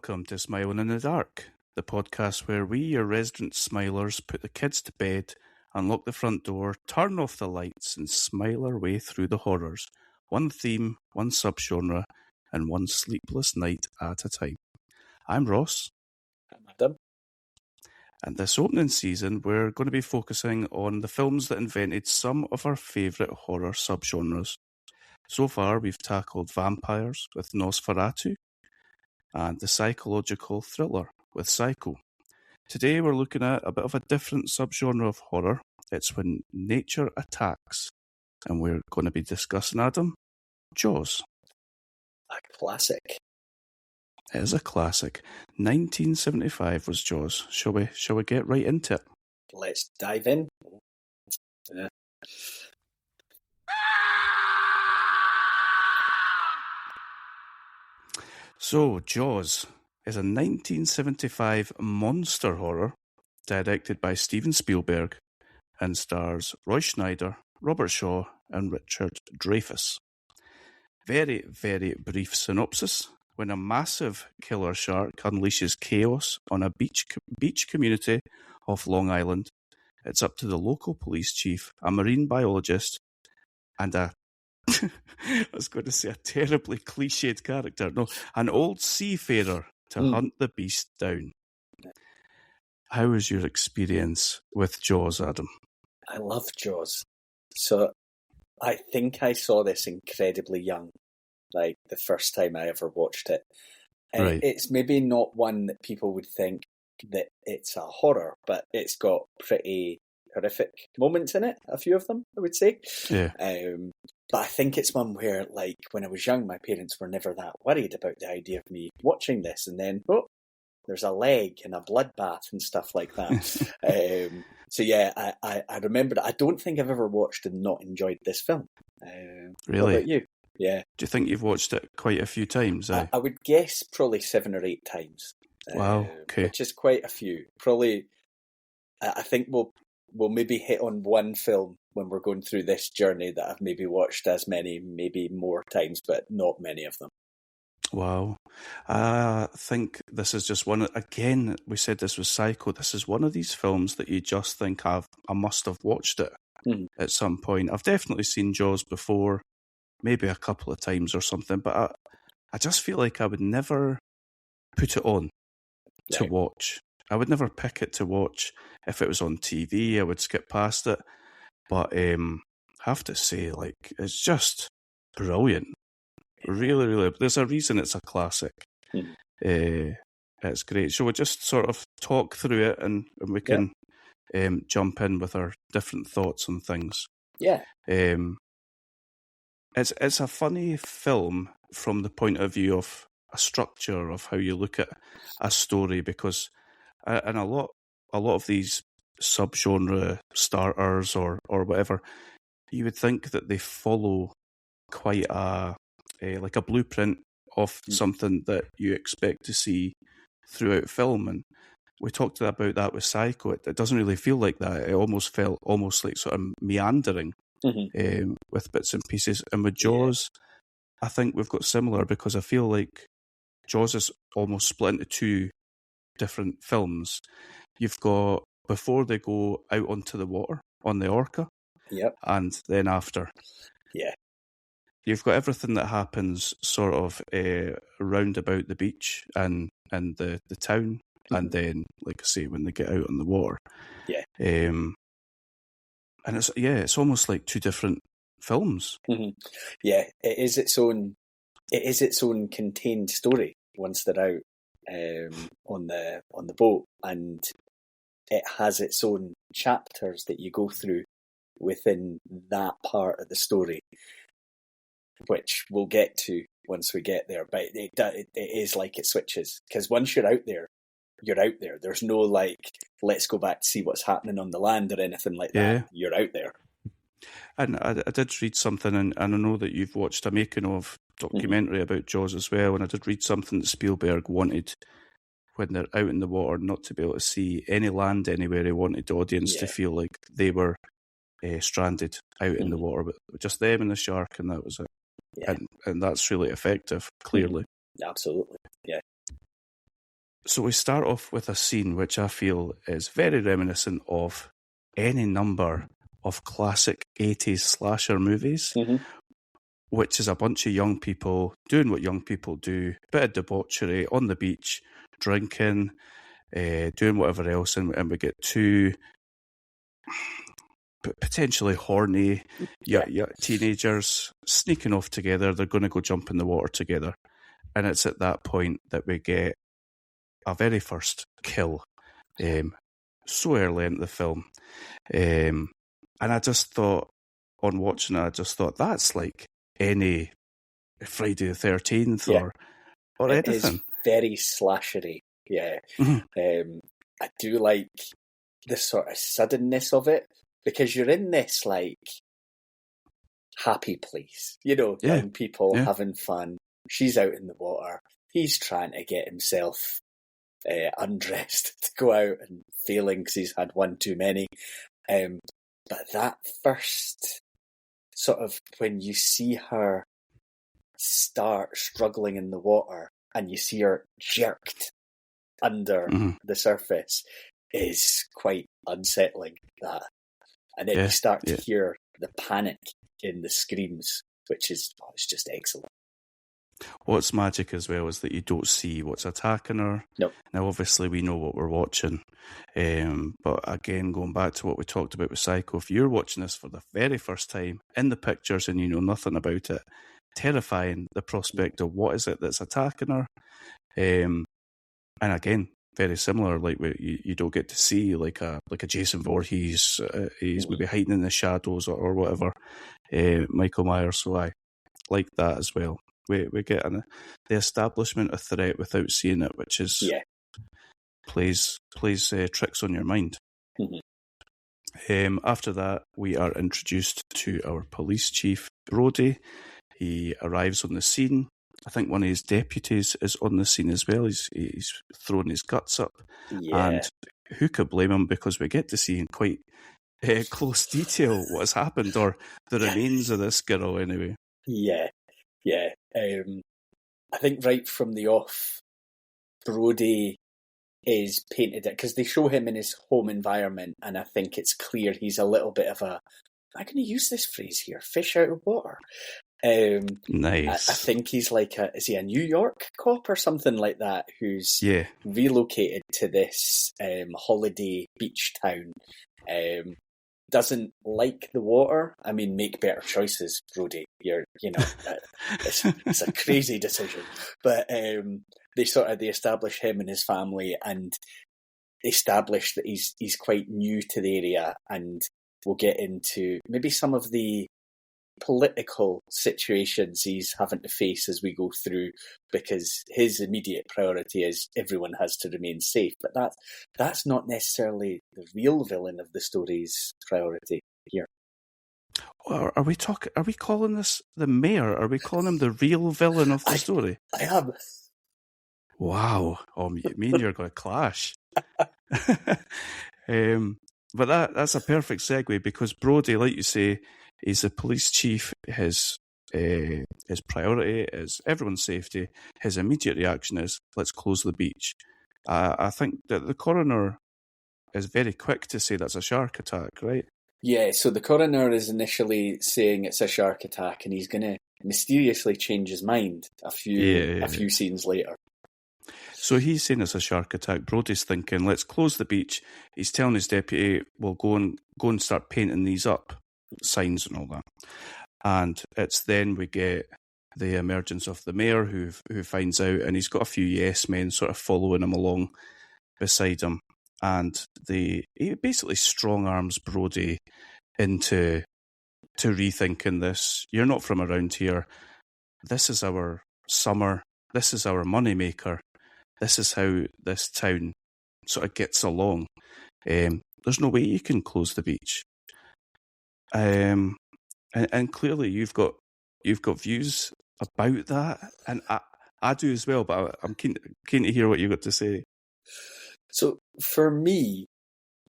Welcome to Smiling in the Dark, the podcast where we, your resident smilers, put the kids to bed, unlock the front door, turn off the lights, and smile our way through the horrors. One theme, one subgenre, and one sleepless night at a time. I'm Ross. I'm Adam. And this opening season, we're going to be focusing on the films that invented some of our favourite horror subgenres. So far, we've tackled vampires with Nosferatu, and the psychological thriller with Psycho. Today we're looking at a bit of a different subgenre of horror. It's when nature attacks, and we're going to be discussing, Adam, Jaws. A classic. It is a classic. 1975 was Jaws. Shall we get right into it? Let's dive in. Yeah. So, Jaws is a 1975 monster horror directed by Steven Spielberg and stars Roy Schneider, Robert Shaw, and Richard Dreyfuss. Very, very brief synopsis. When a massive killer shark unleashes chaos on a beach community off Long Island, it's up to the local police chief, a marine biologist, and I was going to say a terribly cliched character. No, an old seafarer to hunt the beast down. How was your experience with Jaws, Adam? I love Jaws. So I think I saw this incredibly young, like the first time I ever watched it. And Right. It's maybe not one that people would think that it's a horror, but it's got pretty horrific moments in it, a few of them, I would say. Yeah. But I think it's one where, like, when I was young, my parents were never that worried about the idea of me watching this. And then, there's a leg and a bloodbath and stuff like that. So yeah, I remember that. I don't think I've ever watched and not enjoyed this film. Really? What about you? Yeah. Do you think you've watched it quite a few times? I would guess probably 7 or 8 times. Wow, okay. Which is quite a few. Probably, I think we'll maybe hit on one film when we're going through this journey that I've maybe watched as many, maybe more times, but not many of them. Wow. I think this is just one, again, we said this was Psycho. This is one of these films that you just think I must have watched it at some point. I've definitely seen Jaws before, maybe a couple of times or something, but I just feel like I would never put it on to watch. I would never pick it to watch. If it was on TV, I would skip past it. But I have to say, like, it's just brilliant. Really, really. There's a reason it's a classic. It's great. So we'll just sort of talk through it and we can jump in with our different thoughts on things. Yeah. It's a funny film from the point of view of a structure of how you look at a story, because in a lot of these subgenre starters or whatever, you would think that they follow quite like a blueprint of something that you expect to see throughout film. And we talked about that with Psycho. It doesn't really feel like that. It almost felt like sort of meandering with bits and pieces. And with Jaws, I think we've got similar, because I feel like Jaws is almost split into 2 different films. You've got before they go out onto the water on the Orca, and then after. Yeah. You've got everything that happens sort of round about the beach and the town, and then, like I say, when they get out on the water. Yeah. And it's almost like 2 different films. Yeah, it is its own contained story once they're out on the boat, and it has its own chapters that you go through within that part of the story, which we'll get to once we get there. But it is like it switches, because once you're out there, you're out there. There's no like, let's go back to see what's happening on the land or anything like that. You're out there. And I did read something, and I know that you've watched a making of documentary about Jaws as well, and I did read something that Spielberg wanted, when they're out in the water, not to be able to see any land anywhere. He wanted the audience to feel like they were stranded out in the water, but just them and the shark, and that was it. And that's really effective, clearly. Absolutely, yeah. So we start off with a scene which I feel is very reminiscent of any number of classic 80s slasher movies, which is a bunch of young people doing what young people do, bit of debauchery on the beach, drinking, doing whatever else, and we get two potentially horny teenagers sneaking off together. They're going to go jump in the water together. And it's at that point that we get a very first kill, so early into the film. And I just thought, on watching it, that's like any Friday the 13th or it anything. Is very slashery, yeah. I do like the sort of suddenness of it, because you're in this like happy place, young people having fun. She's out in the water. He's trying to get himself undressed to go out and failing because he's had one too many. But that first sort of, when you see her start struggling in the water and you see her jerked under the surface, is quite unsettling. That, and then you start to hear the panic in the screams, which is it's just excellent. What's magic as well is that you don't see what's attacking her. Nope. Now, obviously, we know what we're watching. But again, going back to what we talked about with Psycho, if you're watching this for the very first time in the pictures and you know nothing about it, terrifying, the prospect of what is it that's attacking her. And again, very similar, like you don't get to see like a Jason Voorhees, he's maybe hiding in the shadows or whatever, Michael Myers, so I like that as well. We get the establishment of threat without seeing it, which is plays tricks on your mind. After that, we are introduced to our police chief, Brody. He arrives on the scene. I think one of his deputies is on the scene as well. He's throwing his guts up. And who could blame him, because we get to see in quite close detail what has happened, or the remains of this girl anyway. I think right from the off, Brody is painted it, because they show him in his home environment, and I think it's clear he's a little bit of a, I'm going to use this phrase here, fish out of water. Nice. I think he's like is he a New York cop or something like that, who's relocated to this holiday beach town, doesn't like the water. I mean, make better choices, Brody. It's a crazy decision, but they establish him and his family, and establish that he's quite new to the area, and we'll get into maybe some of the political situations he's having to face as we go through, because his immediate priority is everyone has to remain safe, but that's not necessarily the real villain of the story's priority here. Well, are we calling this the mayor? Are we calling him the real villain of the story? I am. Wow. Oh, me and you're going to clash. But that's a perfect segue, because Brody, like you say, he's the police chief. His priority is everyone's safety. His immediate reaction is, let's close the beach. I think that the coroner is very quick to say that's a shark attack, right? Yeah, so the coroner is initially saying it's a shark attack, and he's going to mysteriously change his mind a few scenes later. So he's saying it's a shark attack. Brody's thinking, let's close the beach. He's telling his deputy, we'll go and start painting these up, signs and all that. And it's then we get the emergence of the mayor who finds out, and he's got a few yes men sort of following him along beside him. And he basically strong arms Brody into rethinking this. You're not from around here. This is our summer. This is our moneymaker. This is how this town sort of gets along. There's no way you can close the beach. And clearly you've got views about that, and I do as well. But I'm keen to hear what you've got to say. So for me,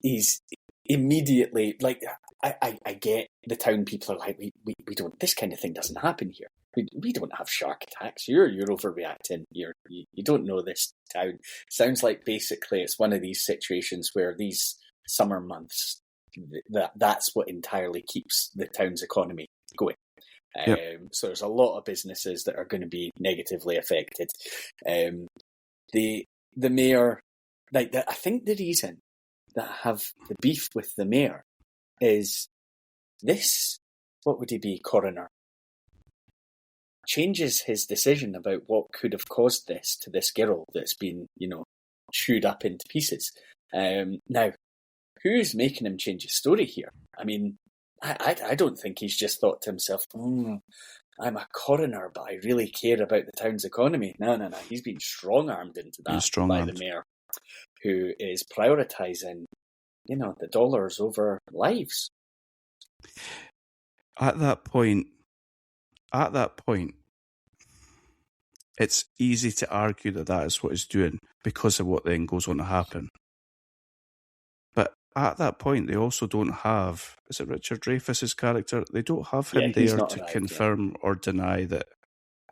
he's immediately like, I get the town people are like, we don't, this kind of thing doesn't happen here. We don't have shark attacks. You're overreacting. You don't know this town. Sounds like basically it's one of these situations where these summer months, that's what entirely keeps the town's economy going. Yep. So there's a lot of businesses that are going to be negatively affected. The mayor, I think the reason that I have the beef with the mayor is this, what would he be, coroner, changes his decision about what could have caused this to this girl that's been, chewed up into pieces. Now, who's making him change his story here? I mean, I don't think he's just thought to himself, I'm a coroner, but I really care about the town's economy. No. He's been strong-armed into that by the mayor, who is prioritising, the dollars over lives. At that point, it's easy to argue that is what he's doing because of what then goes on to happen. But at that point, they also don't have, is it Richard Dreyfuss's character? They don't have him there to confirm or deny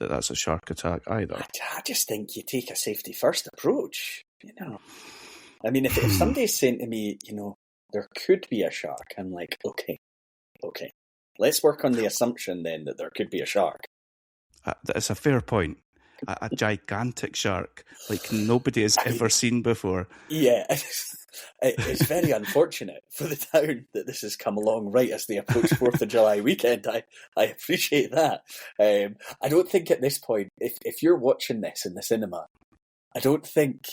that's a shark attack either. I just think you take a safety first approach, I mean, if somebody's saying to me, there could be a shark, I'm like, okay. Let's work on the assumption then that there could be a shark. That's a fair point. A gigantic shark, like nobody has ever seen before. Yeah, it's very unfortunate for the town that this has come along right as they approach 4th of July weekend. I appreciate that. I don't think at this point, if you're watching this in the cinema, I don't think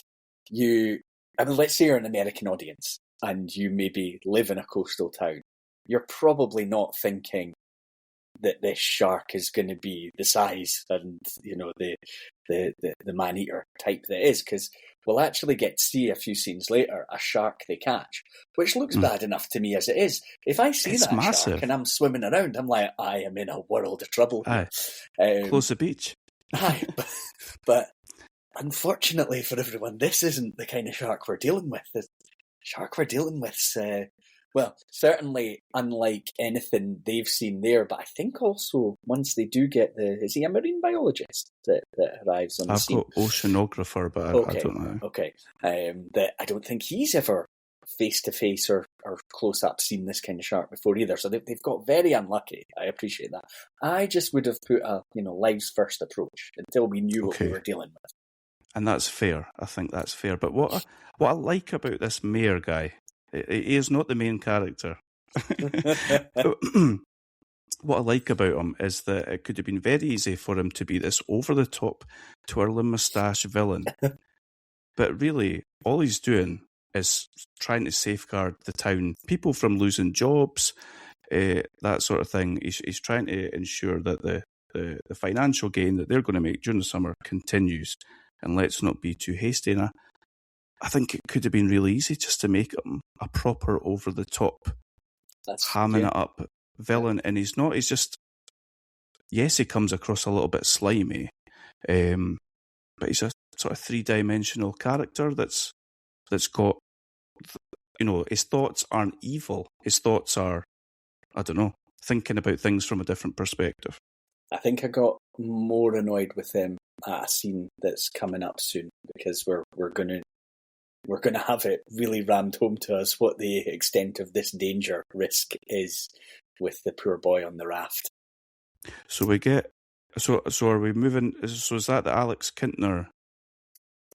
let's say you're an American audience and you maybe live in a coastal town. You're probably not thinking that this shark is going to be the size and the man-eater type that it is, because we'll actually get to see a few scenes later a shark they catch, which looks bad enough to me as it is. If I see that massive shark and I'm swimming around, I'm like, I am in a world of trouble. Close the beach. But unfortunately for everyone, this isn't the kind of shark we're dealing with. The shark we're dealing with certainly unlike anything they've seen there, but I think also once they do get is he a marine biologist that arrives on the scene? I've got oceanographer, but I don't know. Okay. That I don't think he's ever face-to-face or close-up seen this kind of shark before either, so they've got very unlucky. I appreciate that. I just would have put a lives first approach until we knew what we were dealing with. And that's fair. I think that's fair. But what I like about this mayor guy, he is not the main character. What I like about him is that it could have been very easy for him to be this over-the-top, twirling moustache villain. But really, all he's doing is trying to safeguard the town, people from losing jobs, that sort of thing. He's trying to ensure that the financial gain that they're going to make during the summer continues. And let's not be too hasty. And I think it could have been really easy just to make him a proper over-the-top, hamming it up villain. And he's not. He's just, yes, he comes across a little bit slimy, but he's a sort of three-dimensional character that's got, his thoughts aren't evil. His thoughts are, I don't know, thinking about things from a different perspective. I think I got more annoyed with him at a scene that's coming up soon, because we're going to have it really rammed home to us what the extent of this danger risk is with the poor boy on the raft. So we get, so are we moving? So is that the Alex Kintner?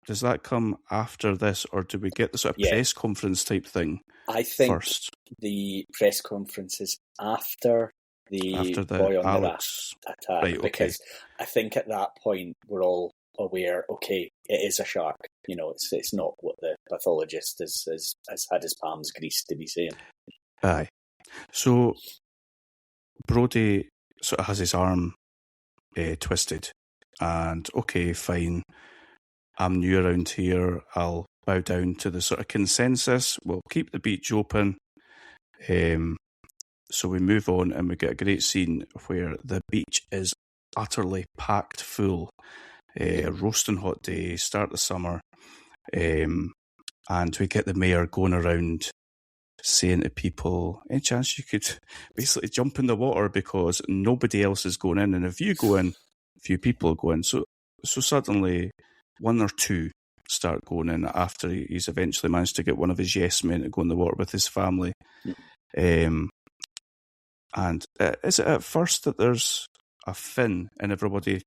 Does that come after this, or do we get the sort of press conference type thing? I think first. The press conference is after the boy on Alex the raft attack, right, because I think at that point we're all aware, okay, it is a shark. It's not what the pathologist has had his palms greased to be saying. Aye. So Brody sort of has his arm twisted, and okay, fine. I'm new around here. I'll bow down to the sort of consensus. We'll keep the beach open. So we move on, and we get a great scene where the beach is utterly packed full. Roasting hot day, start the summer, and we get the mayor going around saying to people, any chance you could basically jump in the water because nobody else is going in, and if you go in, few people go in. So suddenly one or two start going in after he's eventually managed to get one of his yes men to go in the water with his family. And is it at first that there's a fin and everybody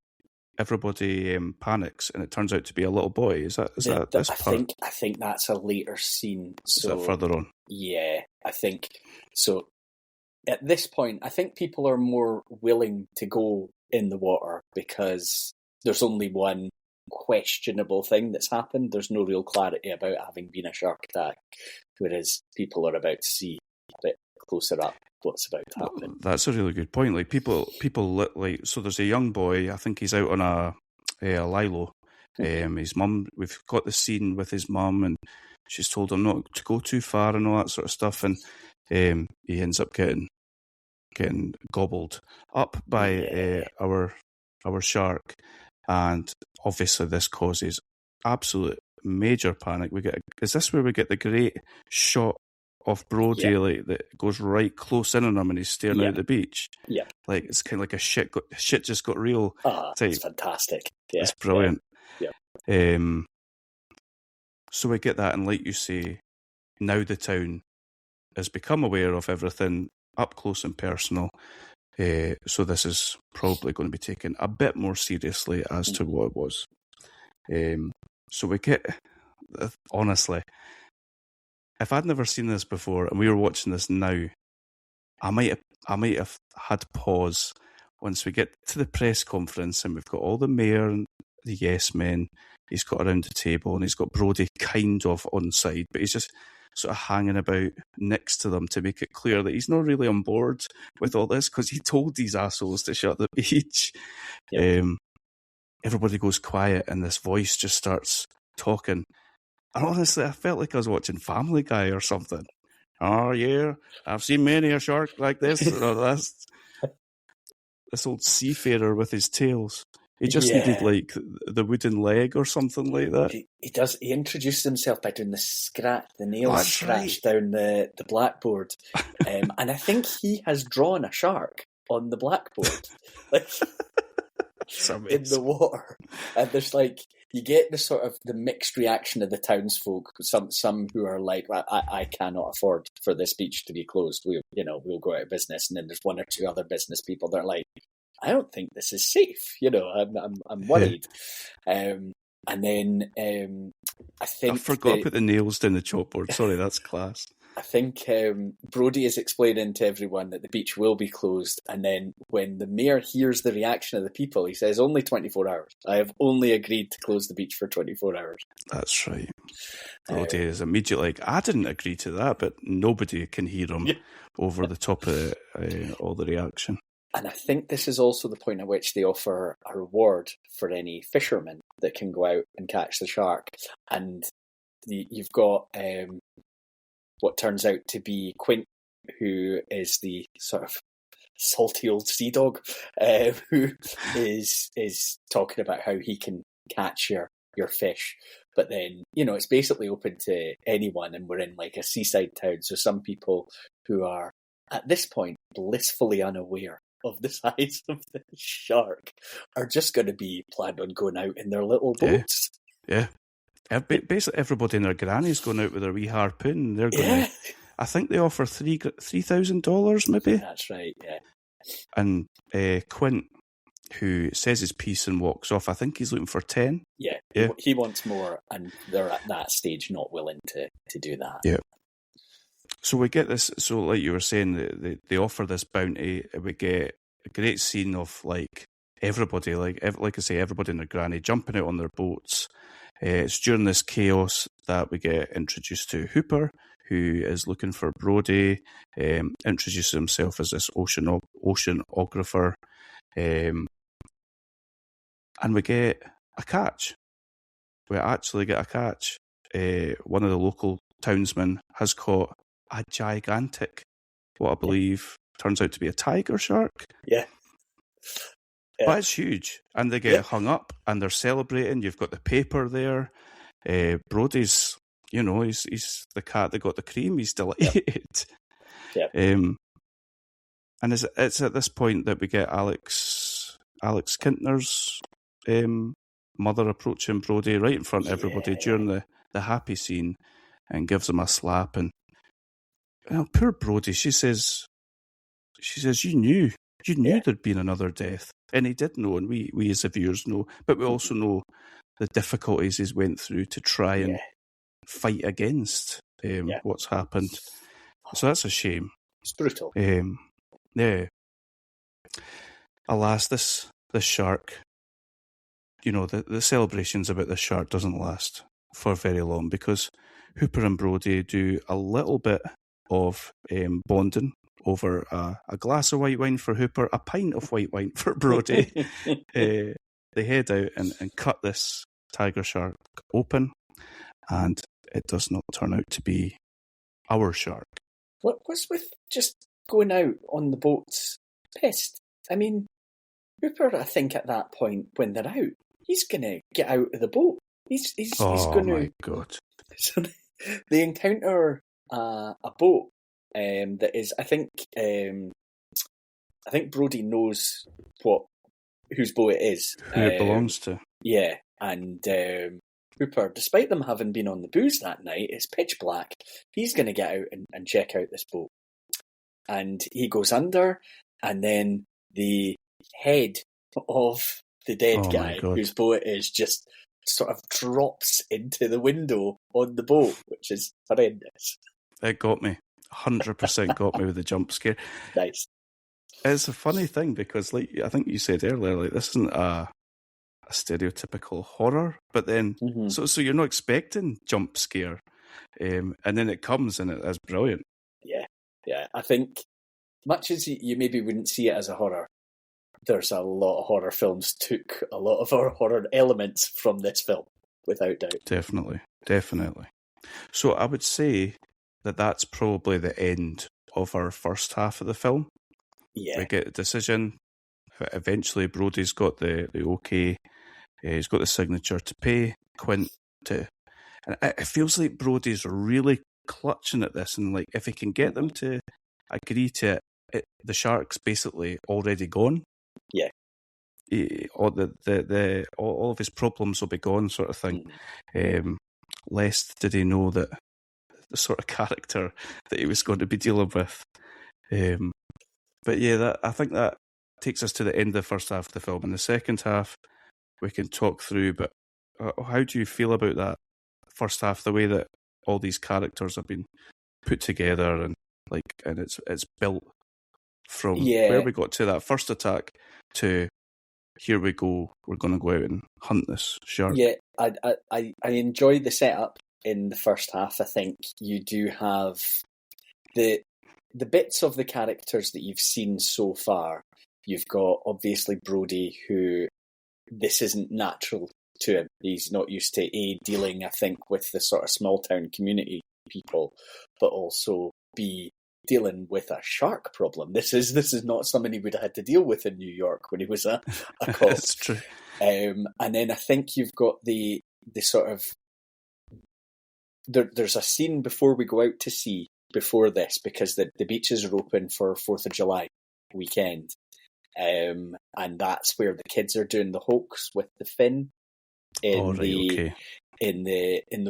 panics, and it turns out to be a little boy? Is that this part? I think that's a later scene. Is that further on? Yeah, I think so. At this point, I think people are more willing to go in the water because there's only one questionable thing that's happened. There's no real clarity about having been a shark attack, whereas people are about to see a bit closer up what's about to happen. That's a really good point. Like people like, so there's a young boy, I think he's out on a lilo. His mum, we've got the scene with his mum, and she's told him not to go too far and all that sort of stuff, and he ends up getting gobbled up by our shark, and obviously this causes absolute major panic. Is this where we get the great shot of Brody, like that goes right close in on him and he's staring out at the beach? Yeah, like it's kind of like a shit just got real. It's fantastic. Yeah, it's brilliant. Yeah. So we get that, and like you say, now the town has become aware of everything up close and personal. So this is probably going to be taken a bit more seriously as to what it was. So we get, honestly, if I'd never seen this before and we were watching this now, I might have had pause once we get to the press conference and we've got all the mayor and the yes men. He's got around the table and he's got Brody kind of on side, but he's just sort of hanging about next to them to make it clear that he's not really on board with all this because he told these assholes to shut the beach. Yep. Everybody goes quiet and this voice just starts talking. And honestly, I felt like I was watching Family Guy or something. Oh, yeah, I've seen many a shark like this. This old seafarer with his tails. He just needed like the wooden leg or something like that. He does. He introduced himself by doing the nails scratch down the blackboard, and I think he has drawn a shark on the blackboard, like in the water. And there's like you get the sort of the mixed reaction of the townsfolk. Some who are like, I cannot afford for this beach to be closed. We'll go out of business. And then there's one or two other business people that are like, I don't think this is safe. I'm worried. And then I think I forgot to put the nails down the chalkboard. Sorry, that's class. I think Brody is explaining to everyone that the beach will be closed, and then when the mayor hears the reaction of the people, he says, only 24 hours. I have only agreed to close the beach for 24 hours. That's right. Brody is immediately like, I didn't agree to that, but nobody can hear him over the top of all the reaction. And I think this is also the point at which they offer a reward for any fishermen that can go out and catch the shark. And you've got what turns out to be Quint, who is the sort of salty old sea dog, who is talking about how he can catch your fish. But then, it's basically open to anyone, and we're in like a seaside town. So some people who are, at this point, blissfully unaware of the size of the shark are just going to be planned on going out in their little boats. Yeah. Basically, everybody and their granny's going out with their wee harpoon. They're going to, I think they offer $3,000 maybe. That's right, yeah. And Quint, who says his piece and walks off, I think he's looking for 10. Yeah. He wants more, and they're at that stage not willing to do that. Yeah. So we get this, so like you were saying, they offer this bounty. We get a great scene of like everybody, like I say, everybody and their granny jumping out on their boats. It's during this chaos that we get introduced to Hooper, who is looking for Brody, introduces himself as this oceanographer, and we get a catch. We actually get a catch. One of the local townsmen has caught a gigantic, what I believe turns out to be a tiger shark. Yeah. But it's huge. And they get hung up and they're celebrating. You've got the paper there. Brody's, he's the cat that got the cream. He's delighted. Yep. And it's at this point that we get Alex Kintner's mother approaching Brody right in front of everybody during the happy scene, and gives him a slap. And poor Brody, she says, you knew there'd been another death, and he did know, and we as the viewers know, but we also know the difficulties he's went through to try and fight against what's happened. So that's a shame. It's brutal. Yeah. Alas, this shark, the celebrations about the shark doesn't last for very long, because Hooper and Brody do a little bit of bonding over a glass of white wine for Hooper, a pint of white wine for Brody. They head out and cut this tiger shark open, and it does not turn out to be our shark. What's with just going out on the boats pissed? I mean, Hooper, I think at that point when they're out, he's going to get out of the boat. He's going to... Oh, my God. So they encounter a boat that is, I think Brody knows whose boat it is. Who it belongs to. Yeah, and Hooper, despite them having been on the booze that night, it's pitch black. He's going to get out and check out this boat. And he goes under, and then the head of the dead guy, whose boat it is, just sort of drops into the window on the boat, which is horrendous. It got me. 100% got me with the jump scare. Nice. It's a funny thing because, like I think you said earlier, like this isn't a stereotypical horror, but then so you're not expecting jump scare, and then it comes and it is brilliant. Yeah. I think much as you maybe wouldn't see it as a horror, there's a lot of horror films took a lot of our horror elements from this film, without doubt. Definitely. So I would say that that's probably the end of our first half of the film. Yeah. We get a decision. Eventually, Brody's got the okay. He's got the signature to pay Quint to. And it feels like Brody's really clutching at this. And like, if he can get them to agree to it, the shark's basically already gone. Yeah. All all of his problems will be gone, sort of thing. Lest did he know that the sort of character that he was going to be dealing with. But yeah, I think that takes us to the end of the first half of the film. In the second half, we can talk through, but how do you feel about that first half, the way that all these characters have been put together and it's built from where we got to that first attack to here we go, we're going to go out and hunt this shark. Yeah, I enjoyed the setup in the first half. I think you do have the bits of the characters that you've seen so far. You've got obviously Brody, who this isn't natural to him. He's not used to dealing, I think, with the sort of small town community people, but also B, dealing with a shark problem. This is not something he would have had to deal with in New York when he was a cop. That's true. And then I think you've got the sort of there's a scene before we go out to sea before this, because the beaches are open for 4th of July weekend. And that's where the kids are doing the hoax with the fin in the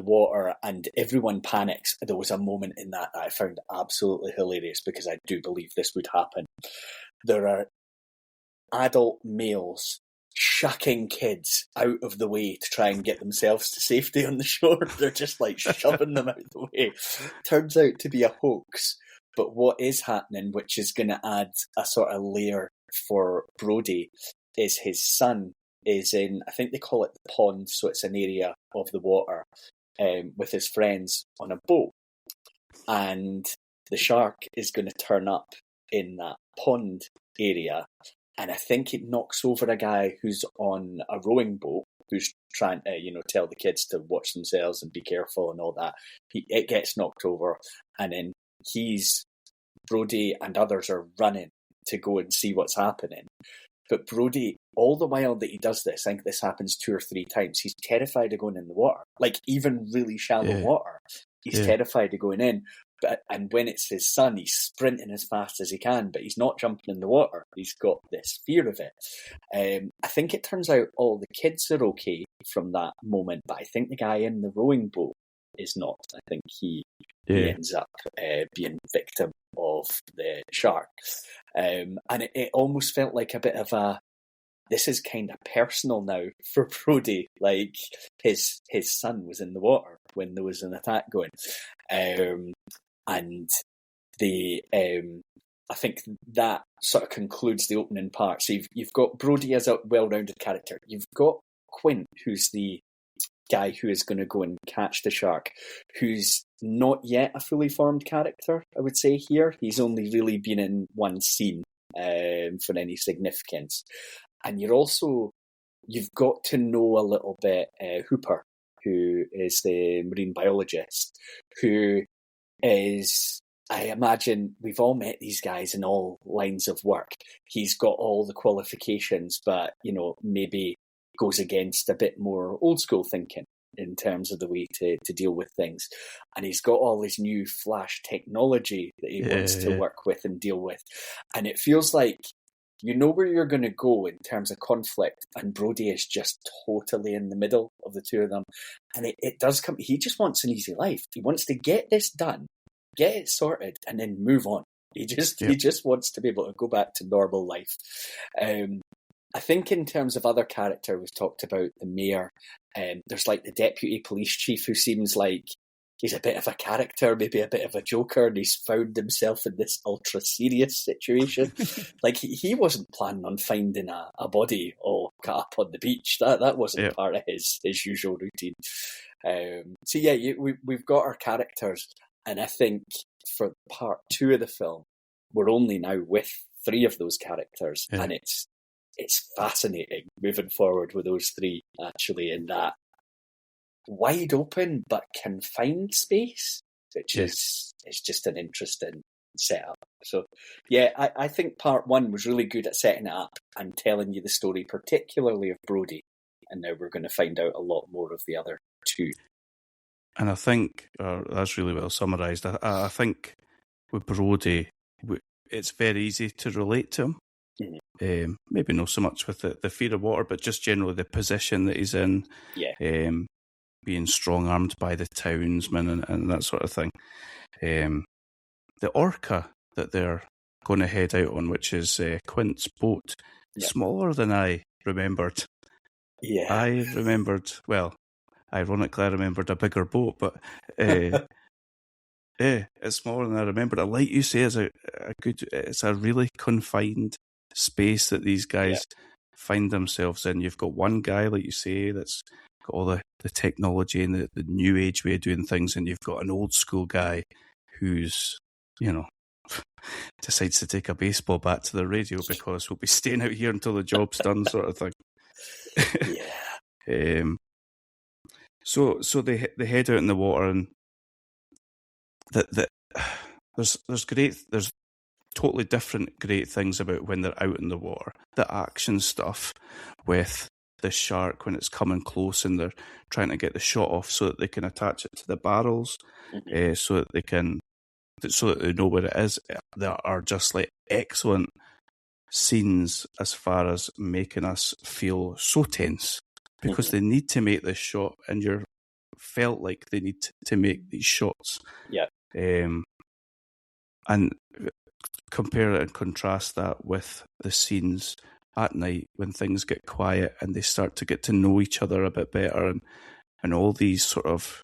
water, and everyone panics. There was a moment in that I found absolutely hilarious, because I do believe this would happen. There are adult males shucking kids out of the way to try and get themselves to safety on the shore. They're just like shoving them out of the way. Turns out to be a hoax. But what is happening, which is going to add a sort of layer for Brody, is his son is in, I think they call it the pond, so it's an area of the water, with his friends on a boat. And the shark is going to turn up in that pond area, and I think it knocks over a guy who's on a rowing boat, who's trying to, tell the kids to watch themselves and be careful and all that. It gets knocked over, and then Brody and others are running to go and see what's happening. But Brody, all the while that he does this, I think this happens 2 or 3 times, he's terrified of going in the water. Like, even really shallow water, he's terrified of going in. And when it's his son, he's sprinting as fast as he can, but he's not jumping in the water. He's got this fear of it. I think it turns out all the kids are okay from that moment, but I think the guy in the rowing boat is not. I think he ends up being victim of the shark. And it almost felt like a bit of a, this is kind of personal now for Brody. Like, his son was in the water when there was an attack going. And I think that sort of concludes the opening part. So you've got Brody as a well-rounded character. You've got Quint, who's the guy who is going to go and catch the shark, who's not yet a fully formed character, I would say here. He's only really been in one scene for any significance. And you've got to know a little bit Hooper, who is the marine biologist, who is, I imagine we've all met these guys in all lines of work. He's got all the qualifications, but, maybe goes against a bit more old school thinking in terms of the way to deal with things. And he's got all this new flash technology that he wants to work with and deal with. And it feels like you know where you're going to go in terms of conflict, and Brody is just totally in the middle of the two of them. And it does come, he just wants an easy life. He wants to get this done, get it sorted, and then move on. He just wants to be able to go back to normal life. I think in terms of other character, we've talked about the mayor. There's like the deputy police chief, who seems like he's a bit of a character, maybe a bit of a joker, and he's found himself in this ultra serious situation. Like, he wasn't planning on finding a body all cut up on the beach. That wasn't part of his usual routine. So yeah, we've got our characters, and I think for part 2 of the film, we're only now with 3 of those characters, and it's fascinating moving forward with those 3 actually in that wide open but confined space, which is just an interesting setup. So yeah, I think part 1 was really good at setting it up and telling you the story, particularly of Brody, and now we're going to find out a lot more of the other 2. And I think that's really well summarised. I think with Brody, it's very easy to relate to him. Mm-hmm. Maybe not so much with the fear of water, but just generally the position that he's in. Being strong-armed by the townsmen and that sort of thing. The orca that they're going to head out on, which is Quint's boat, smaller than I remembered. Yeah. I remembered, well, ironically, I remembered a bigger boat, but it's smaller than I remembered. And like you say, it's a really confined space that these guys find themselves in. You've got one guy, like you say, that's got all the technology and the new age way of doing things, and you've got an old school guy who's, decides to take a baseball bat to the radio because we'll be staying out here until the job's done, sort of thing. So they head out in the water, and there's totally different great things about when they're out in the water. The action stuff with the shark when it's coming close and they're trying to get the shot off so that they can attach it to the barrels, so that they know where it is. There are just like excellent scenes as far as making us feel so tense because they need to make this shot, and you're felt like they need to make these shots. And compare it and contrast that with the scenes at night when things get quiet and they start to get to know each other a bit better, and all these sort of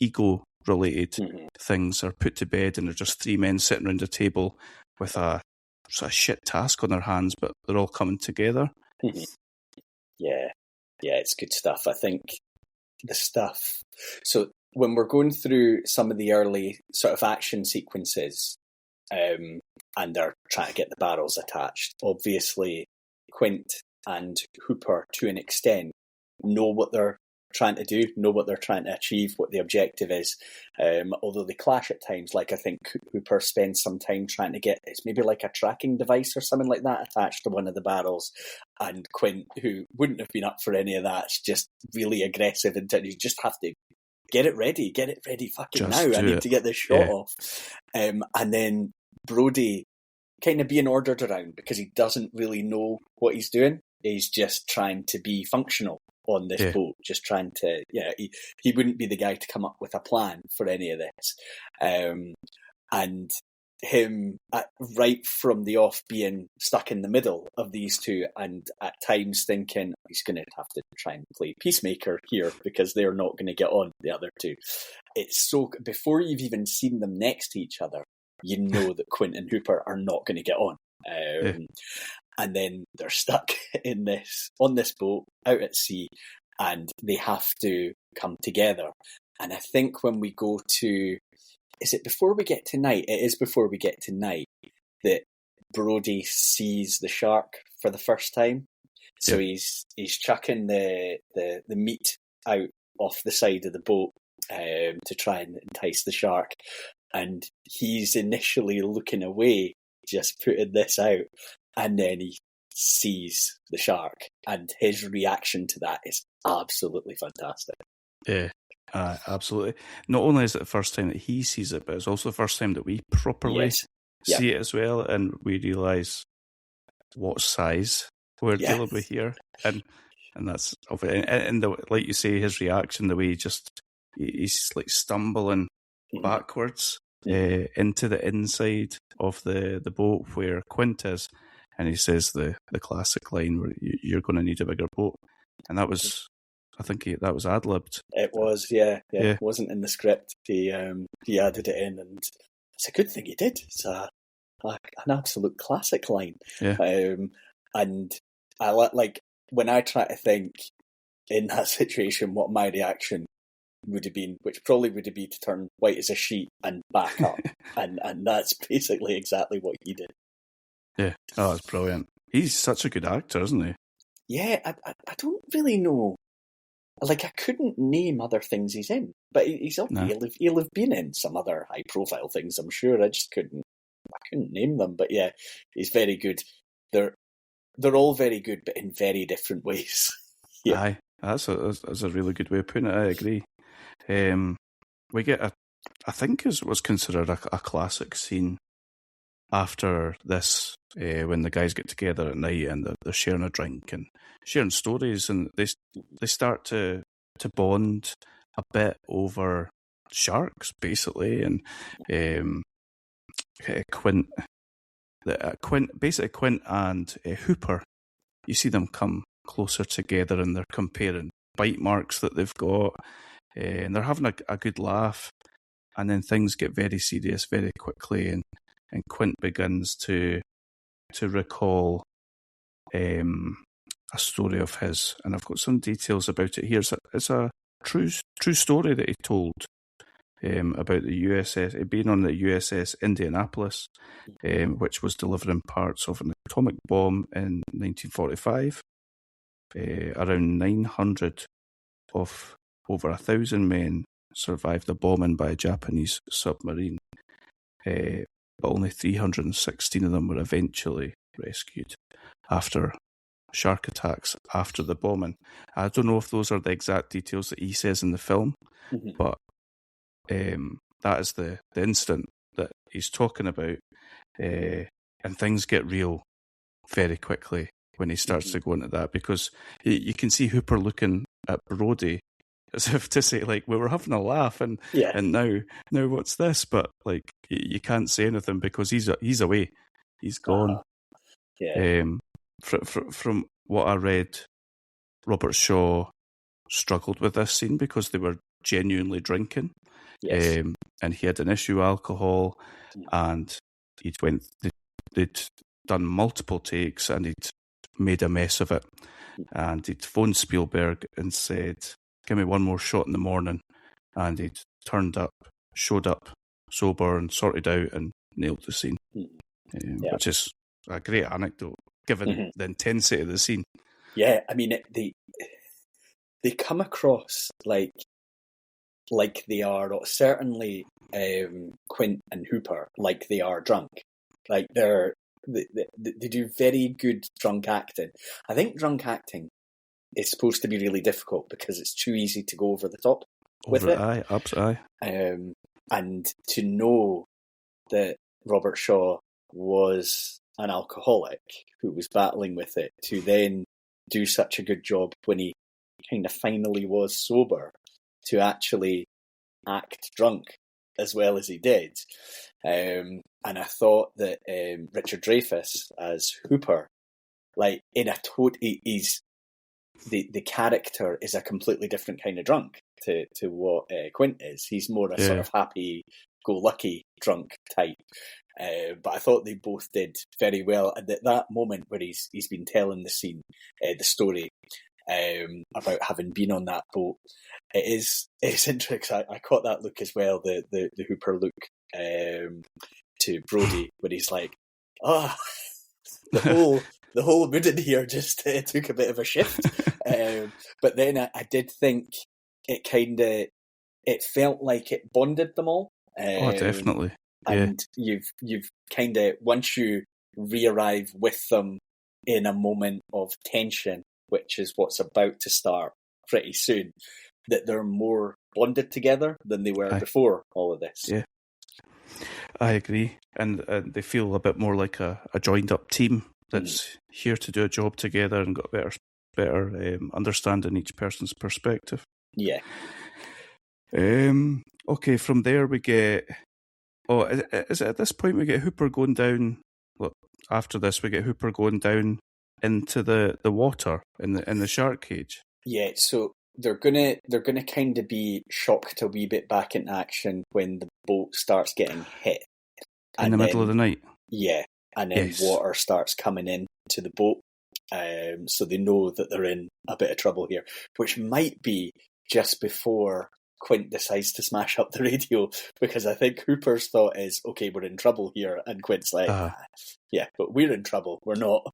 ego related things are put to bed, and they're just 3 men sitting around a table with a sort of shit task on their hands, but they're all coming together. It's good stuff. I think the stuff, so when we're going through some of the early sort of action sequences, and they're trying to get the barrels attached, obviously Quint and Hooper, to an extent, know what they're trying to do, know what they're trying to achieve, what the objective is. Although they clash at times, like I think Hooper spends some time trying to get, it's maybe like a tracking device or something like that attached to one of the barrels. And Quint, who wouldn't have been up for any of that, is just really aggressive and you just have to get it ready fucking Just now. I need it. to get this shot off. And then Brody kind of being ordered around because he doesn't really know what he's doing. He's just trying to be functional on this boat, just trying to, he wouldn't be the guy to come up with a plan for any of this. And him, right from the off, being stuck in the middle of these two and at times thinking he's going to have to try and play peacemaker here because they're not going to get on, the other two. It's so, before you've even seen them next to each other, you know that Quint and Hooper are not going to get on. And then they're stuck on this boat out at sea, and they have to come together. And I think when we go to, is it before we get to night? It is before we get to night that Brody sees the shark for the first time. So he's chucking the meat out off the side of the boat to try and entice the shark. And he's initially looking away, just putting this out, and then he sees the shark, and his reaction to that is absolutely fantastic. Yeah, absolutely. Not only is it the first time that he sees it, but it's also the first time that we properly see it as well, and we realise what size we're dealing with here, and that's and like you say, his reaction, the way he's like stumbling backwards into the inside of the boat where Quint is, and he says the classic line where you're going to need a bigger boat, and that was, I think that was ad-libbed. It was, yeah. It wasn't in the script. He added it in, and it's a good thing he did. It's an absolute classic line. And I like when I try to think in that situation what my reaction would have been, which probably would have been to turn white as a sheet and back up, and that's basically exactly what he did. Yeah, oh, that's brilliant. He's such a good actor, isn't he? Yeah, I don't really know. Like, I couldn't name other things he's in, but he'll have been in some other high-profile things, I'm sure. I couldn't name them, but yeah, he's very good. They're all very good, but in very different ways. Aye, that's a really good way of putting it. I agree. We get I think it was considered a classic scene after this, when the guys get together at night and they're sharing a drink and sharing stories, and they start to bond a bit over sharks, basically, and Quint and Hooper, you see them come closer together and they're comparing bite marks that they've got, and they're having a good laugh, and then things get very serious very quickly, and Quint begins to recall a story of his, and I've got some details about it here. It's a true story that he told about the USS, being on the USS Indianapolis, which was delivering parts of an atomic bomb in 1945. Around 900 of over 1,000 men survived the bombing by a Japanese submarine, but only 316 of them were eventually rescued after shark attacks after the bombing. I don't know if those are the exact details that he says in the film, but that is the incident that he's talking about, and things get real very quickly when he starts to go into that, because you can see Hooper looking at Brody as if to say, like, we were having a laugh, and now what's this? But like, you can't say anything because he's away, he's gone. From what I read, Robert Shaw struggled with this scene because they were genuinely drinking, and he had an issue with alcohol, and they'd done multiple takes and he'd made a mess of it, and he'd phoned Spielberg and said, give me one more shot in the morning, and he'd showed up sober and sorted out and nailed the scene, which is a great anecdote given the intensity of the scene. Yeah, I mean, they come across like they are, or certainly Quint and Hooper, like they are drunk. Like they do very good drunk acting. I think drunk acting is supposed to be really difficult because it's too easy to go over the top with it. Aye, absolutely. And to know that Robert Shaw was an alcoholic who was battling with it, to then do such a good job when he kind of finally was sober, to actually act drunk as well as he did. And I thought that Richard Dreyfuss as Hooper, like in a he's the character is a completely different kind of drunk to what Quint is. He's more a sort of happy-go-lucky drunk type. But I thought they both did very well. And at that moment where he's been telling the story about having been on that boat, it's interesting. I caught that look as well, the Hooper look to Brody, when he's like, the whole mood in here just took a bit of a shift. But then I did think it felt like it bonded them all. Definitely. And you've kind of, once you re-arrive with them in a moment of tension, which is what's about to start pretty soon, that they're more bonded together than they were before all of this. Yeah, I agree. And they feel a bit more like a joined-up team that's here to do a job together and got better understanding each person's perspective. Yeah. Okay, from there we get... Oh, is it at this point we get Hooper going down... Well, after this we get Hooper going down into the water in the shark cage. Yeah, so they're gonna kind of be shocked a wee bit back in action when the boat starts getting hit. In the middle of the night? Yeah, and then water starts coming in to the boat. So they know that they're in a bit of trouble here, which might be just before Quint decides to smash up the radio, because I think Hooper's thought is, okay, we're in trouble here, and Quint's like, yeah, but we're in trouble. We're not,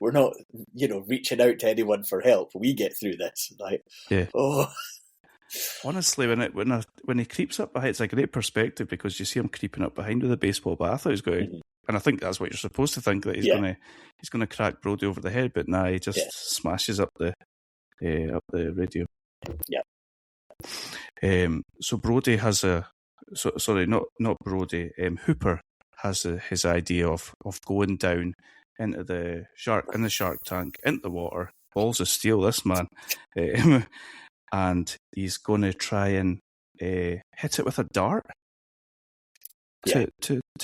reaching out to anyone for help. We get through this. Like, Honestly, when he creeps up behind, it's a great perspective because you see him creeping up behind with a baseball bat. I thought he was going, and I think that's what you're supposed to think, that he's going to crack Brody over the head, but nah, he just smashes up the radio. Yeah. So Brody has not Brody. Hooper has his idea of going down into the shark tank, into the water, balls of steel. This man, and he's going to try and hit it with a dart to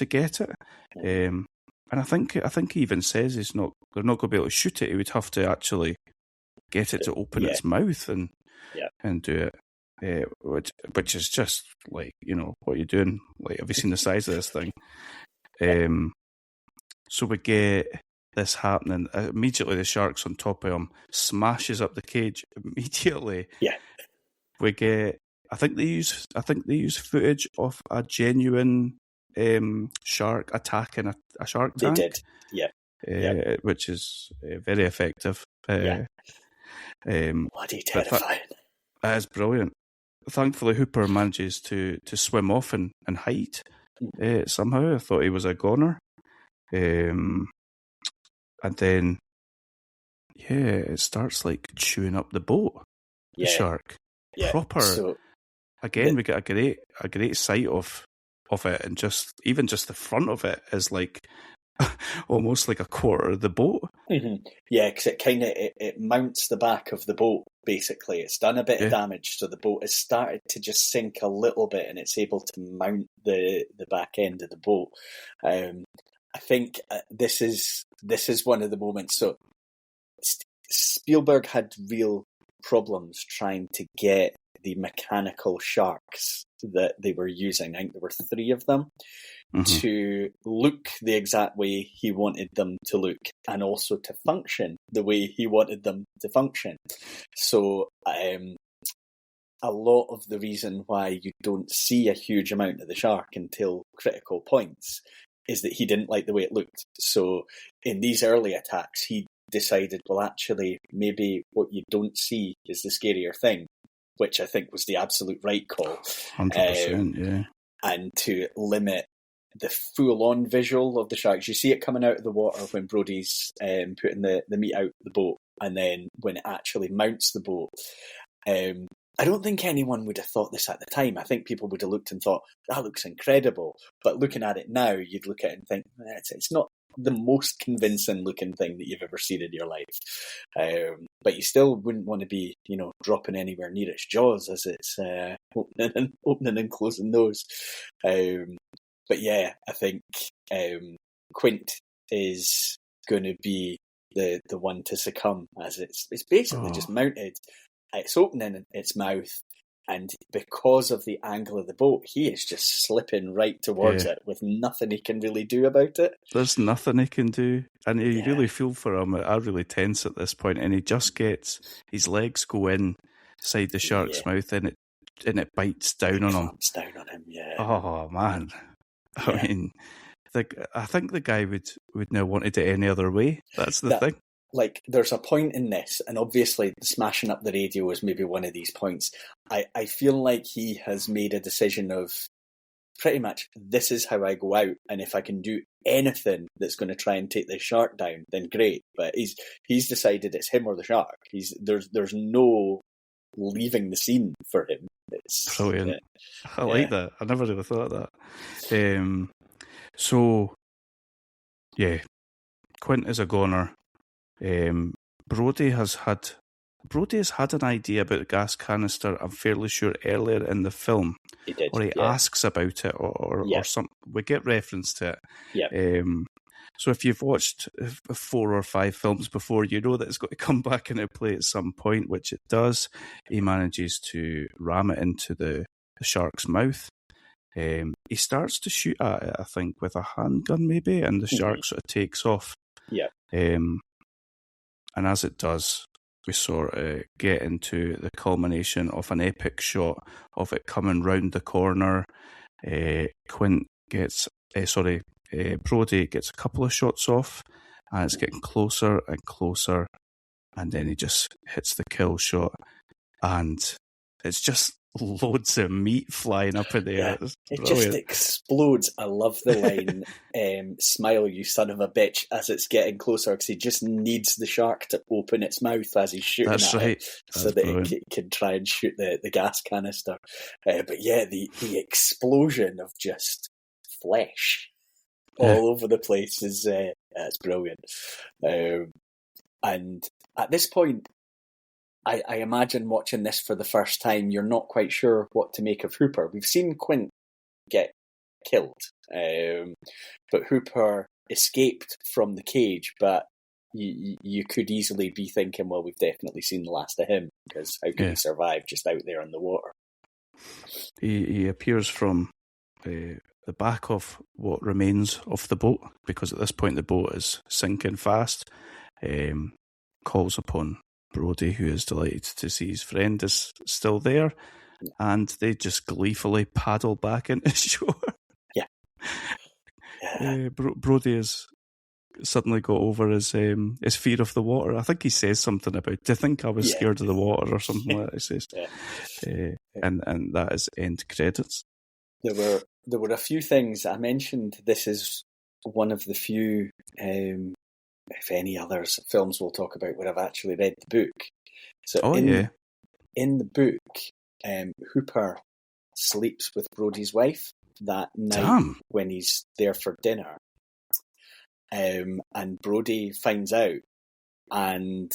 get it. And I think he even says they're not going to be able to shoot it. He would have to actually get it to open its mouth and do it. Which is just like, what are you doing? Like, have you seen the size of this thing? So we get this happening. Immediately the shark's on top of him, smashes up the cage immediately. Yeah. We get, I think they use footage of a genuine shark attacking a shark tank. They did, yeah. Which is very effective. Bloody terrifying. That is brilliant. Thankfully, Hooper manages to swim off and hide somehow. I thought he was a goner. And then, it starts like chewing up the boat. The shark. Yeah. Proper. So, again, we get a great sight of it, and even just the front of it is like almost like a quarter of the boat. Mm-hmm. Yeah, because it mounts the back of the boat. Basically, it's done a bit of damage, so the boat has started to just sink a little bit, and it's able to mount the back end of the boat. I think this is one of the moments. So Spielberg had real problems trying to get the mechanical sharks that they were using. I think there were 3 of them. To look the exact way he wanted them to look, and also to function the way he wanted them to function. So a lot of the reason why you don't see a huge amount of the shark until critical points is that he didn't like the way it looked. So in these early attacks, he decided, well, actually, maybe what you don't see is the scarier thing, which I think was the absolute right call. 100%, yeah. And to limit the full-on visual of the sharks. You see it coming out of the water when Brody's putting the meat out the boat, and then when it actually mounts the boat. I don't think anyone would have thought this at the time. I think people would have looked and thought, that looks incredible. But looking at it now, you'd look at it and think, it's not the most convincing looking thing that you've ever seen in your life. But you still wouldn't want to be, dropping anywhere near its jaws as it's opening and closing those. But yeah, I think Quint is going to be the one to succumb, as it's basically just mounted. It's opening its mouth, and because of the angle of the boat, he is just slipping right towards it with nothing he can really do about it. There's nothing he can do, and you really feel for him. I really tense at this point, and he just gets his legs go inside the shark's mouth, and it bites down on him. It's down on him, yeah. Oh man, I mean, I think the guy would now wanted it any other way. That's the thing. Like, there's a point in this, and obviously smashing up the radio is maybe one of these points. I feel like he has made a decision of pretty much, this is how I go out, and if I can do anything that's going to try and take the shark down, then great. But he's decided it's him or the shark. There's no leaving the scene for him. It's brilliant. I like that. I never really thought of that. So, yeah, Quint is a goner. Brody has had an idea about the gas canister, I'm fairly sure, earlier in the film. He did. Or he asks about it or something. We get reference to it. Yeah. So if you've watched 4 or 5 films before, you know that it's got to come back into play at some point, which it does. He manages to ram it into the shark's mouth. He starts to shoot at it, I think, with a handgun maybe, and the shark sort of takes off. Yeah. And as it does, we sort of get into the culmination of an epic shot of it coming round the corner. Brody gets a couple of shots off, and it's getting closer and closer, and then he just hits the kill shot, and it's just loads of meat flying up in the air. It just explodes. I love the line, smile, you son of a bitch, as it's getting closer, because he just needs the shark to open its mouth as he's shooting it, so that it can try and shoot the gas canister. But yeah, the explosion of just flesh all over the place is it's brilliant. And at this point, I imagine watching this for the first time, you're not quite sure what to make of Hooper. We've seen Quint get killed, but Hooper escaped from the cage, but you could easily be thinking, well, we've definitely seen the last of him, because how can he survive just out there in the water? He appears from the back of what remains of the boat, because at this point the boat is sinking fast, calls upon Brody, who is delighted to see his friend is still there, and they just gleefully paddle back into shore. Brody has suddenly got over his fear of the water. I think he says something about, do you think I was scared of the water, or something like that, he says. And that is end credits. There were a few things I mentioned. This is one of the few, if any others, films we'll talk about where I've actually read the book. So in the book, Hooper sleeps with Brody's wife that night when he's there for dinner. And Brody finds out, and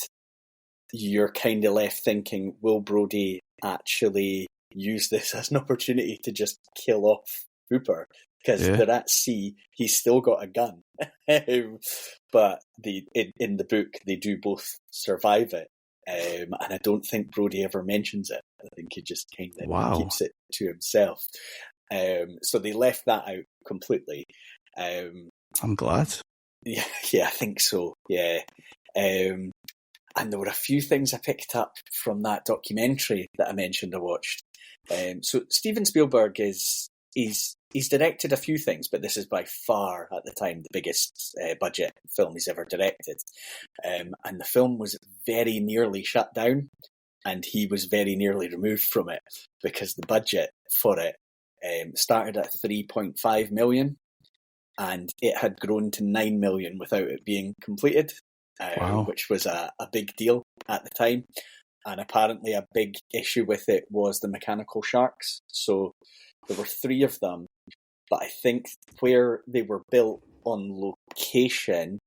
you're kind of left thinking, will Brody actually use this as an opportunity to just kill off Hooper? Because they're at sea, he's still got a gun. But in the book, they do both survive it. And I don't think Brody ever mentions it. I think he just kind of keeps it to himself. So they left that out completely. I'm glad. Yeah, I think so. Yeah. And there were a few things I picked up from that documentary that I mentioned I watched. So Steven Spielberg is he's directed a few things, but this is by far at the time the biggest budget film he's ever directed. And the film was very nearly shut down, and he was very nearly removed from it because the budget for it started at 3.5 million, and it had grown to 9 million without it being completed, which was a big deal at the time. And apparently a big issue with it was the mechanical sharks. So there were 3 of them, but I think where they were built on location,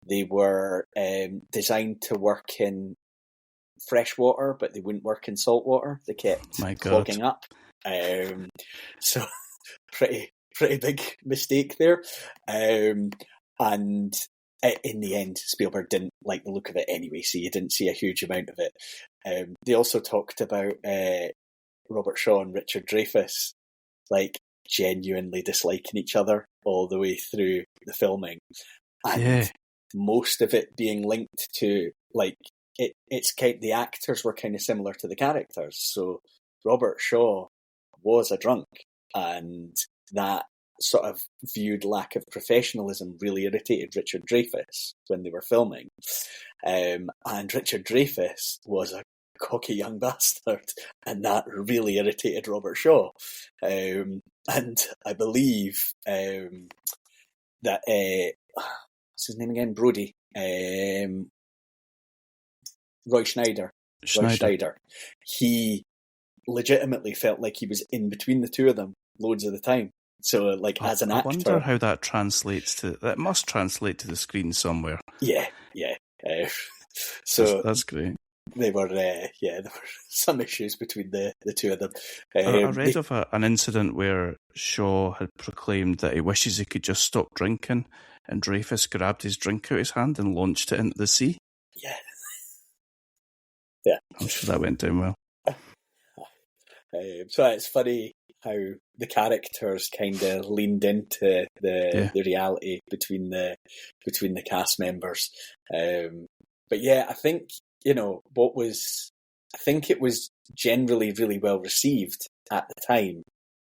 they were designed to work in fresh water, but they wouldn't work in salt water. They kept clogging up. So pretty big mistake there. And in the end, Spielberg didn't like the look of it anyway, so you didn't see a huge amount of it. They also talked about Robert Shaw and Richard Dreyfuss like genuinely disliking each other all the way through the filming, and most of it being linked to like it's kind. The actors were kind of similar to the characters. So Robert Shaw was a drunk, and that sort of viewed lack of professionalism really irritated Richard Dreyfuss when they were filming. And Richard Dreyfuss was a cocky young bastard, and that really irritated Robert Shaw. And I believe that what's his name again? Brody. Roy Schneider. He legitimately felt like he was in between the two of them loads of the time. So, like, as an actor... I wonder how that translates to... That must translate to the screen somewhere. Yeah. So that's great. There were some issues between the two of them. I read of an incident where Shaw had proclaimed that he wishes he could just stop drinking, and Dreyfuss grabbed his drink out his hand and launched it into the sea. Yeah. I'm sure that went down well. So it's funny how the characters kind of leaned into the reality between the cast members. But yeah, I think I think it was generally really well received at the time.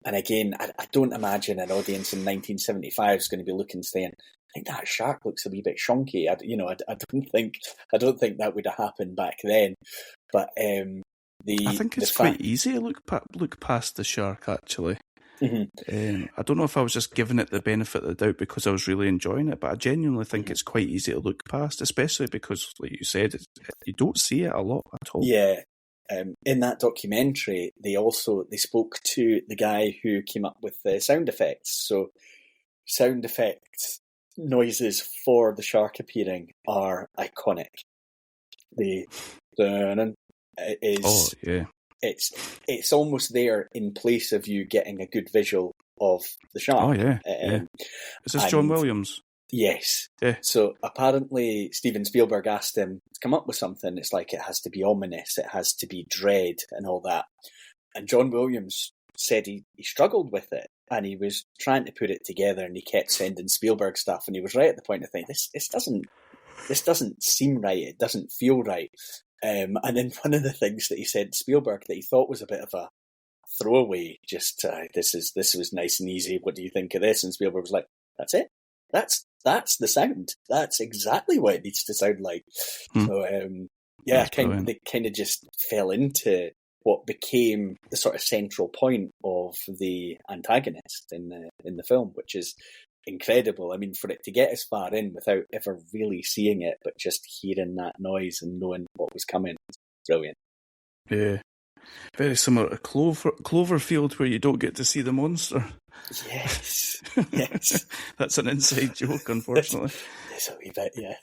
And again, I don't imagine an audience in 1975 is going to be looking saying, I think that shark looks a wee bit shonky. I don't think that would have happened back then. But I think it's quite easy to look past the shark, actually. Mm-hmm. I don't know if I was just giving it the benefit of the doubt because I was really enjoying it, but I genuinely think it's quite easy to look past, especially because, like you said, you don't see it a lot at all. Yeah. In that documentary, they spoke to the guy who came up with the sound effects. So sound effects noises for the shark appearing are iconic. It's almost there in place of you getting a good visual of the shark. Oh yeah. Is this John Williams? Yes. Yeah. So apparently Steven Spielberg asked him to come up with something. It's like it has to be ominous, it has to be dread and all that. And John Williams said he struggled with it, and he was trying to put it together, and he kept sending Spielberg stuff, and he was right at the point of thinking, this doesn't seem right, it doesn't feel right. And then one of the things that he said to Spielberg that he thought was a bit of a throwaway, just this was nice and easy, what do you think of this? And Spielberg was like, that's it, that's the sound, that's exactly what it needs to sound like. So they kind of just fell into what became the sort of central point of the antagonist in the film, which is incredible. I mean, for it to get as far in without ever really seeing it, but just hearing that noise and knowing what was coming, it's brilliant. Yeah. Very similar to Cloverfield, where you don't get to see the monster. Yes. That's an inside joke, unfortunately. It's a wee bit, yeah.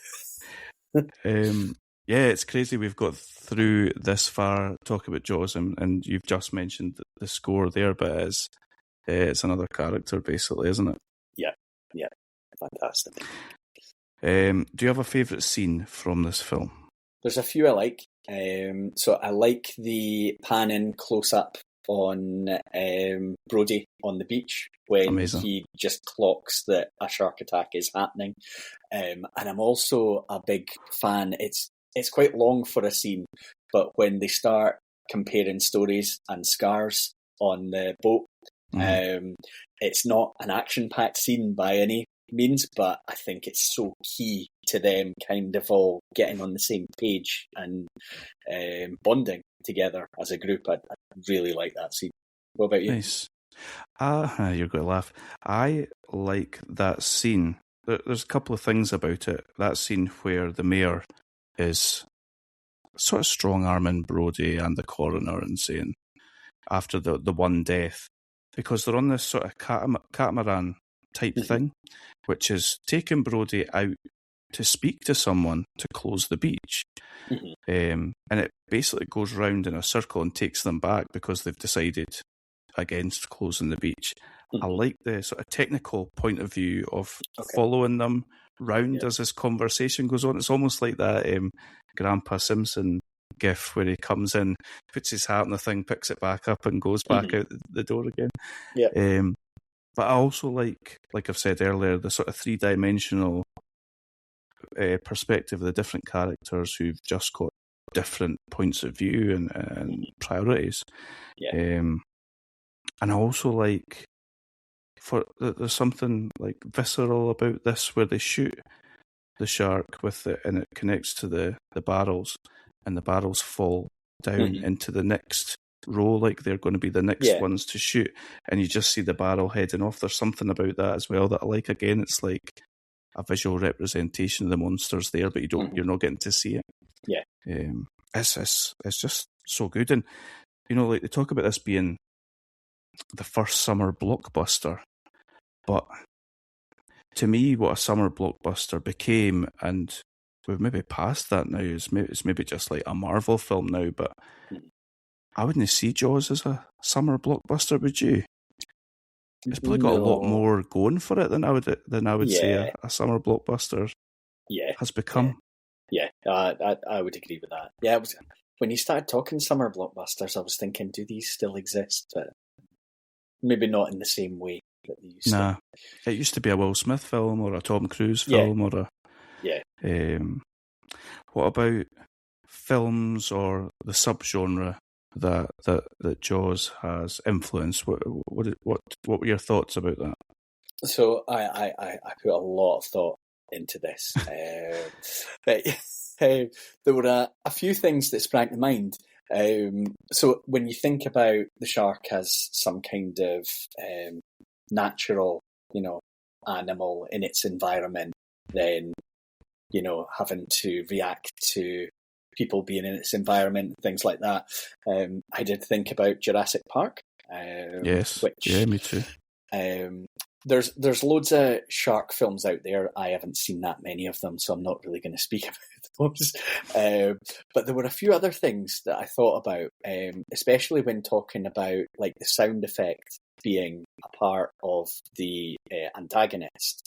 Yeah, it's crazy we've got through this far talking about Jaws, and you've just mentioned the score there, but it's another character, basically, isn't it? Yeah, fantastic. Do you have a favourite scene from this film? There's a few I like. So I like the pan-in close-up on Brody on the beach when Amazing. He just clocks that a shark attack is happening. And I'm also a big fan. It's quite long for a scene, but when they start comparing stories and scars on the boat, It's not an action-packed scene by any means, but I think it's so key to them kind of all getting on the same page and bonding together as a group. I really like that scene. What about you? Nice. You're going to laugh. I like that scene. There's a couple of things about it. That scene where the mayor is sort of strong-arming Brody and the coroner and saying, after the one death, because they're on this sort of catamaran type thing, which is taking Brody out to speak to someone to close the beach. And it basically goes round in a circle and takes them back because they've decided against closing the beach. I like the sort of technical point of view of following them round as this conversation goes on. It's almost like that Grandpa Simpson gif where he comes in, puts his hat on the thing, picks it back up and goes back out the door again. But I also like I've said earlier, the sort of three-dimensional perspective of the different characters who've just got different points of view and priorities. And I also like there's something like visceral about this where they shoot the shark with it and it connects to the barrels and the barrels fall down into the next row like they're going to be the next ones to shoot, and you just see the barrel heading off. There's something about that as well that I like. Again, it's like a visual representation of the monsters there, but you're not getting to see it. It's just so good. And like they talk about this being the first summer blockbuster, but to me what a summer blockbuster became, and we've maybe passed that now, it's maybe just like a Marvel film now, but I wouldn't see Jaws as a summer blockbuster, would you? It's probably got a lot more going for it than I would say a summer blockbuster has become. I would agree with that. Yeah, when you started talking summer blockbusters, I was thinking, do these still exist? But maybe not in the same way that they used to. It used to be a Will Smith film or a Tom Cruise film or a... What about films or the subgenre that Jaws has influenced? What were your thoughts about that? So I put a lot of thought into this. There were a few things that sprang to mind. So when you think about the shark as some kind of natural, animal in its environment, then having to react to people being in its environment, things like that. I did think about Jurassic Park. Yes, me too. There's loads of shark films out there. I haven't seen that many of them, so I'm not really going to speak about those. But there were a few other things that I thought about, especially when talking about like the sound effect being a part of the antagonist,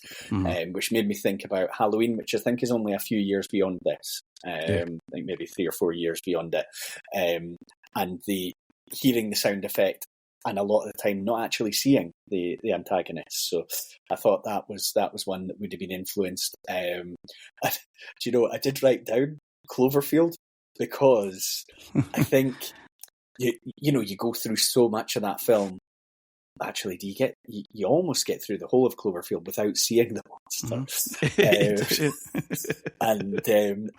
which made me think about Halloween, which I think is only a few years beyond this. I think maybe 3 or 4 years beyond it. And hearing the sound effect, and a lot of the time not actually seeing the antagonist. So I thought that was one that would have been influenced. Do you know, I did write down Cloverfield because I think you go through so much of that film. Actually, you almost get through the whole of Cloverfield without seeing the monster. And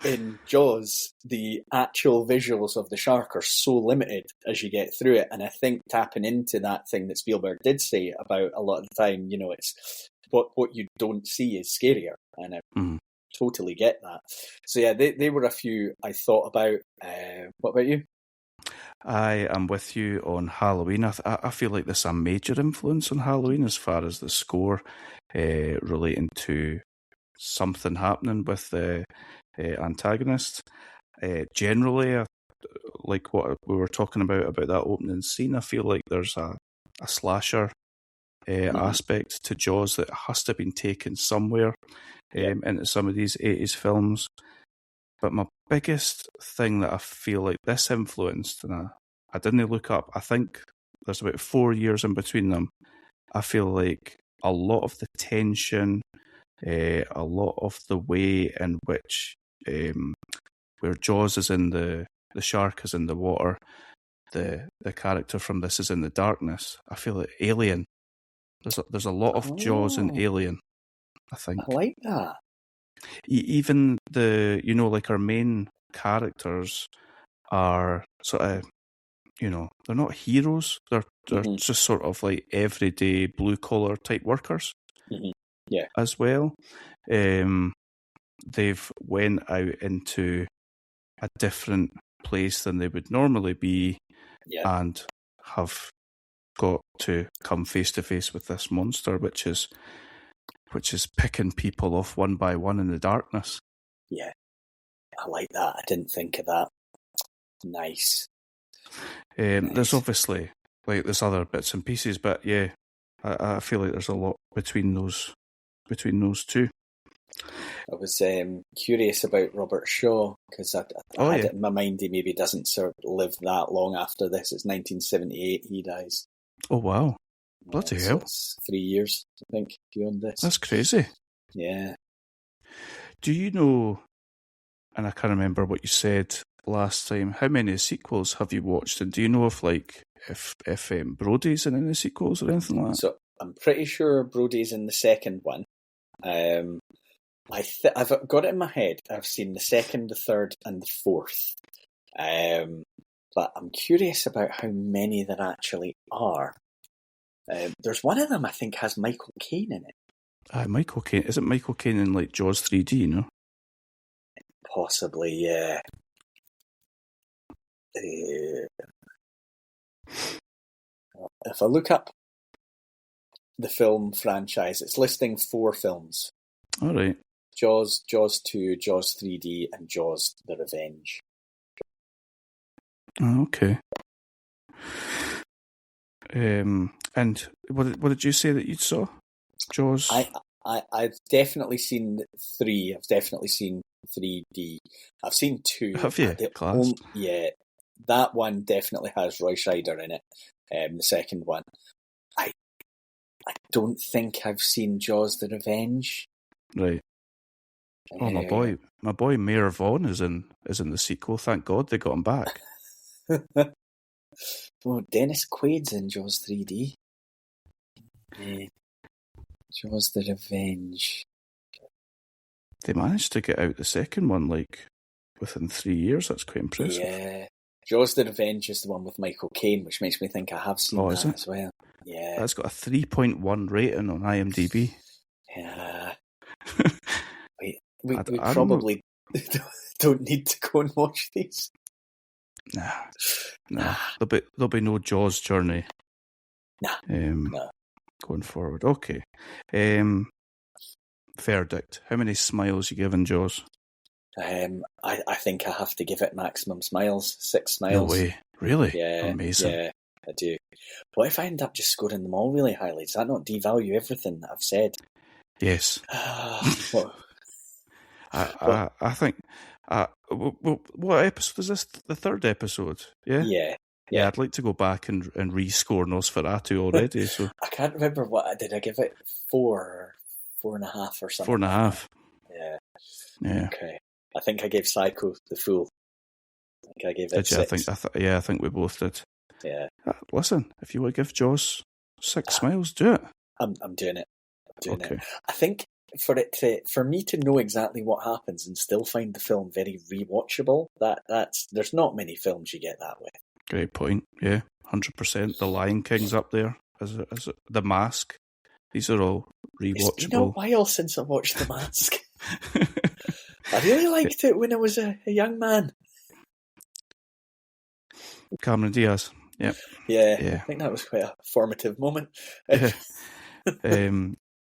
in Jaws, the actual visuals of the shark are so limited as you get through it. And I think tapping into that thing that Spielberg did say about a lot of the time, it's what you don't see is scarier. And I totally get that. So yeah, they were a few I thought about. What about you? I am with you on Halloween. I feel like there's a major influence on Halloween as far as the score relating to something happening with the antagonist. Generally, like what we were talking about that opening scene, I feel like there's a slasher aspect to Jaws that has to have been taken somewhere into some of these 80s films. But my biggest thing that I feel like this influenced, and I didn't look up, I think there's about 4 years in between them. I feel like a lot of the tension, a lot of the way in which where Jaws is in the shark is in the water, the character from This Is in the Darkness. I feel like Alien. There's a lot of Jaws in Alien, I think. I like that. Even like our main characters are sort of, they're not heroes. They're just sort of like everyday blue collar type workers. Mm-hmm. Yeah. As well. They've went out into a different place than they would normally be, and have got to come face to face with this monster, which is picking people off one by one in the darkness. Yeah, I like that. I didn't think of that. Nice. There's obviously there's other bits and pieces, but yeah, I feel like there's a lot between those two. I was curious about Robert Shaw because I had it in my mind he maybe doesn't sort of live that long after this. It's 1978 he dies. Oh wow, bloody hell! It's 3 years, I think, beyond this. That's crazy. Yeah. Do you know? And I can't remember what you said last time. How many sequels have you watched? And do you know if Brody's in any sequels or anything like that? So I'm pretty sure Brody's in the second one. I've got it in my head. I've seen the second, the third, and the fourth. But I'm curious about how many there actually are. There's one of them I think has Michael Caine in it. Michael Caine. Is it Michael Caine in like Jaws 3D? No. Possibly, yeah. If I look up the film franchise, it's listing 4 films. All right. Jaws 2, Jaws 3D, and Jaws The Revenge. Oh, okay. And what did you say that you saw? Jaws? I've definitely seen 3. I've definitely seen 3D. I've seen 2. Have you? Class. Yeah, that one definitely has Roy Scheider in it. The second one. I don't think I've seen Jaws The Revenge. Right. Oh, my boy Mayor Vaughn is in the sequel. Thank God they got him back. Oh, Dennis Quaid's in Jaws 3D. Jaws The Revenge. They managed to get out the second one within 3 years. That's quite impressive. Yeah. Jaws The Revenge is the one with Michael Caine, which makes me think I have seen that as well. Yeah. That's got a 3.1 rating on IMDb. Yeah. We probably don't need to go and watch these. Nah. There'll be no Jaws journey. Nah. Going forward. Okay. Verdict. How many smiles you giving Jaws? I think I have to give it maximum smiles. 6 smiles. No way. Really? Yeah. Amazing. Yeah, I do. What if I end up just scoring them all really highly? Does that not devalue everything that I've said? Yes. I think. What episode is this? The 3rd episode? Yeah. Yeah, I'd like to go back and rescore Nosferatu already. So I can't remember did I give it 4 or 4.5 or something? 4.5. Yeah. Okay. I think I gave Psycho the full. I think I gave it 6. I think we both did. Yeah. Listen, if you want to give Jaws 6 smiles, do it. I'm doing it. It. I think for me to know exactly what happens and still find the film very rewatchable, there's not many films you get that with. Great point. Yeah, 100%. The Lion King's up there as The Mask. These are all rewatchable. It's been a while since I watched The Mask. I really liked it when I was a young man. Cameron Diaz. Yep. Yeah. I think that was quite a formative moment.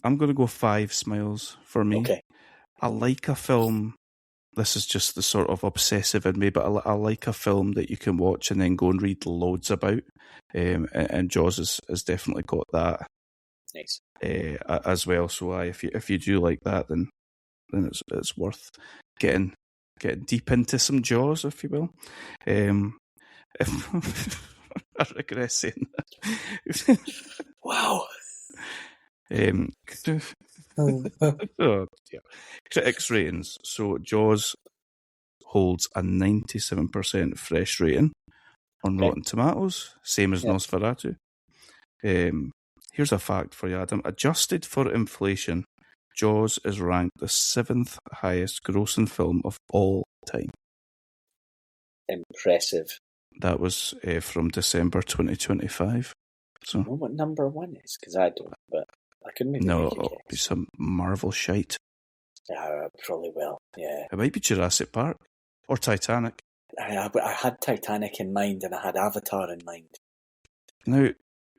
I'm going to go 5 smiles for me. Okay. I like a film. This is just the sort of obsessive in me, but I like a film that you can watch and then go and read loads about. And Jaws has definitely got that. Nice. As well. So if you do like that, then it's worth getting deep into some Jaws, if you will. I regret saying that. Wow. Oh, dear. Critics ratings. So Jaws holds a 97% fresh rating on Okay. Rotten Tomatoes, same as Yep. Nosferatu. Here's a fact for you, Adam. Adjusted for inflation, Jaws is ranked the 7th highest grossing film of all time. Impressive. That was from December 2025. So, I know what number one is, because I don't, but I could maybe no, make a it'll be guess. some Marvel shite. Yeah, probably will, yeah. It might be Jurassic Park or Titanic. I had Titanic in mind and I had Avatar in mind. Now,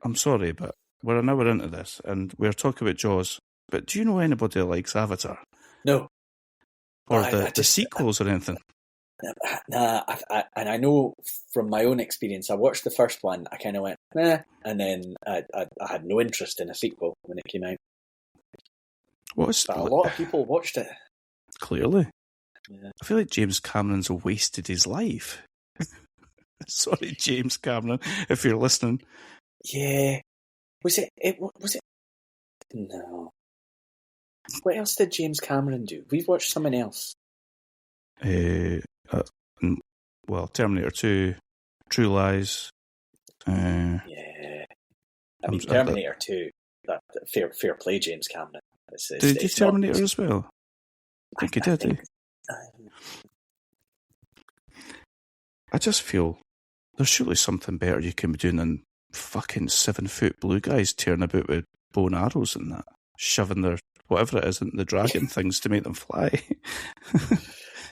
I'm sorry, but we're an hour into this and we're talking about Jaws, but do you know anybody that likes Avatar? No. Or I the sequels or anything? Nah, and I know from my own experience, I watched the first one, I kind of went, and then I had no interest in a sequel when it came out. But a lot of people watched it. Clearly. Yeah. I feel like James Cameron's wasted his life. Sorry, James Cameron, if you're listening. Yeah. Was it? No. What else did James Cameron do? We've watched something else. Well, Terminator 2, True Lies. Yeah. I mean, Terminator 2, that fair play, James Cameron. Did he do Terminator as well? I think he did. I just feel there's surely something better you can be doing than fucking 7-foot blue guys tearing about with bow and arrows and that, shoving their whatever it is into the dragon things to make them fly.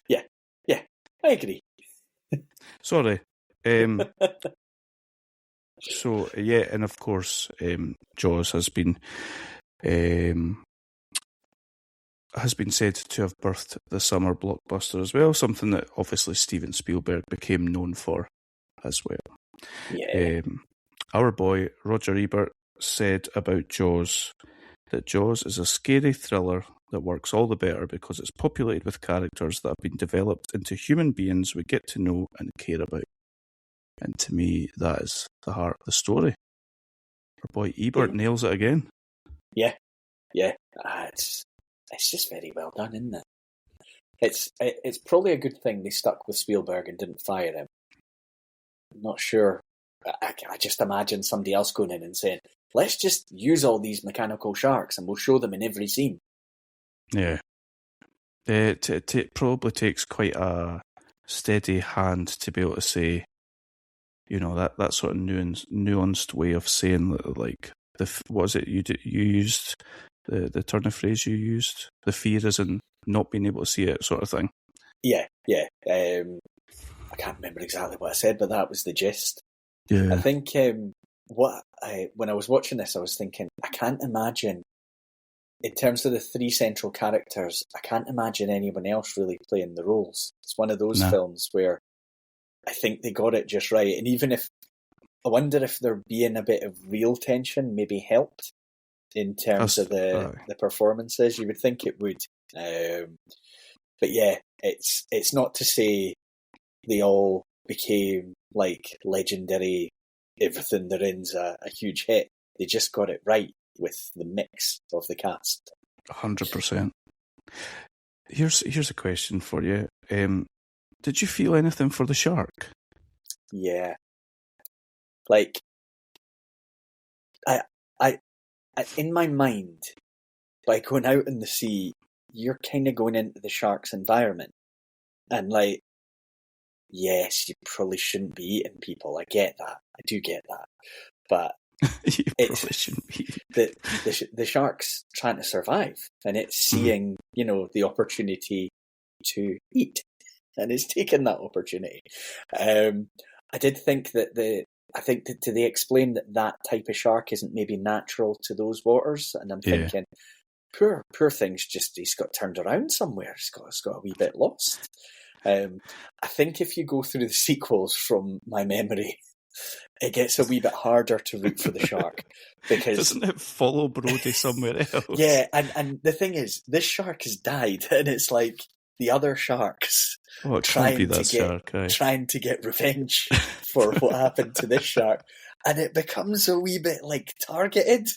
Yeah, I agree. Sorry. So yeah, and of course, Jaws has been said to have birthed the summer blockbuster as well, something that obviously Steven Spielberg became known for as well. Yeah. Our boy Roger Ebert said about Jaws that Jaws is a scary thriller that works all the better because it's populated with characters that have been developed into human beings we get to know and care about. And to me, that is the heart of the story. Our boy Ebert nails it again. Yeah. It's just very well done, isn't it? It's probably a good thing they stuck with Spielberg and didn't fire him. I'm not sure. I just imagine somebody else going in and saying, let's just use all these mechanical sharks and we'll show them in every scene. Yeah. It probably takes quite a steady hand to be able to say, you know, that sort of nuanced way of saying, like, what was it you used, the turn of phrase you used? The fear is in not being able to see it sort of thing. Yeah. I can't remember exactly what I said, but that was the gist. Yeah. I think when I was watching this, I was thinking, I can't imagine, in terms of the three central characters, I can't imagine anyone else really playing the roles. It's one of those films where I think they got it just right. And even if, I wonder if there being a bit of real tension maybe helped in terms of the performances. You would think it would. But yeah, it's not to say they all became like legendary, everything they're in's a huge hit. They just got it right with the mix of the cast. 100%. Here's a question for you. Did you feel anything for the shark? Yeah. Like, I in my mind, by going out in the sea, you're kind of going into the shark's environment. And like, yes, you probably shouldn't be eating people. I get that. I do get that. But you probably shouldn't be. The shark's trying to survive, and it's seeing, the opportunity to eat, and it's taking that opportunity. I did think that they explain that type of shark isn't maybe natural to those waters, and I'm thinking, poor thing's he's got turned around somewhere. He's got a wee bit lost. I think if you go through the sequels from my memory, it gets a wee bit harder to root for the shark, because doesn't it follow Brody somewhere else? Yeah, and the thing is, this shark has died, and it's like the other sharks trying to get revenge for what happened to this shark, and it becomes a wee bit like targeted.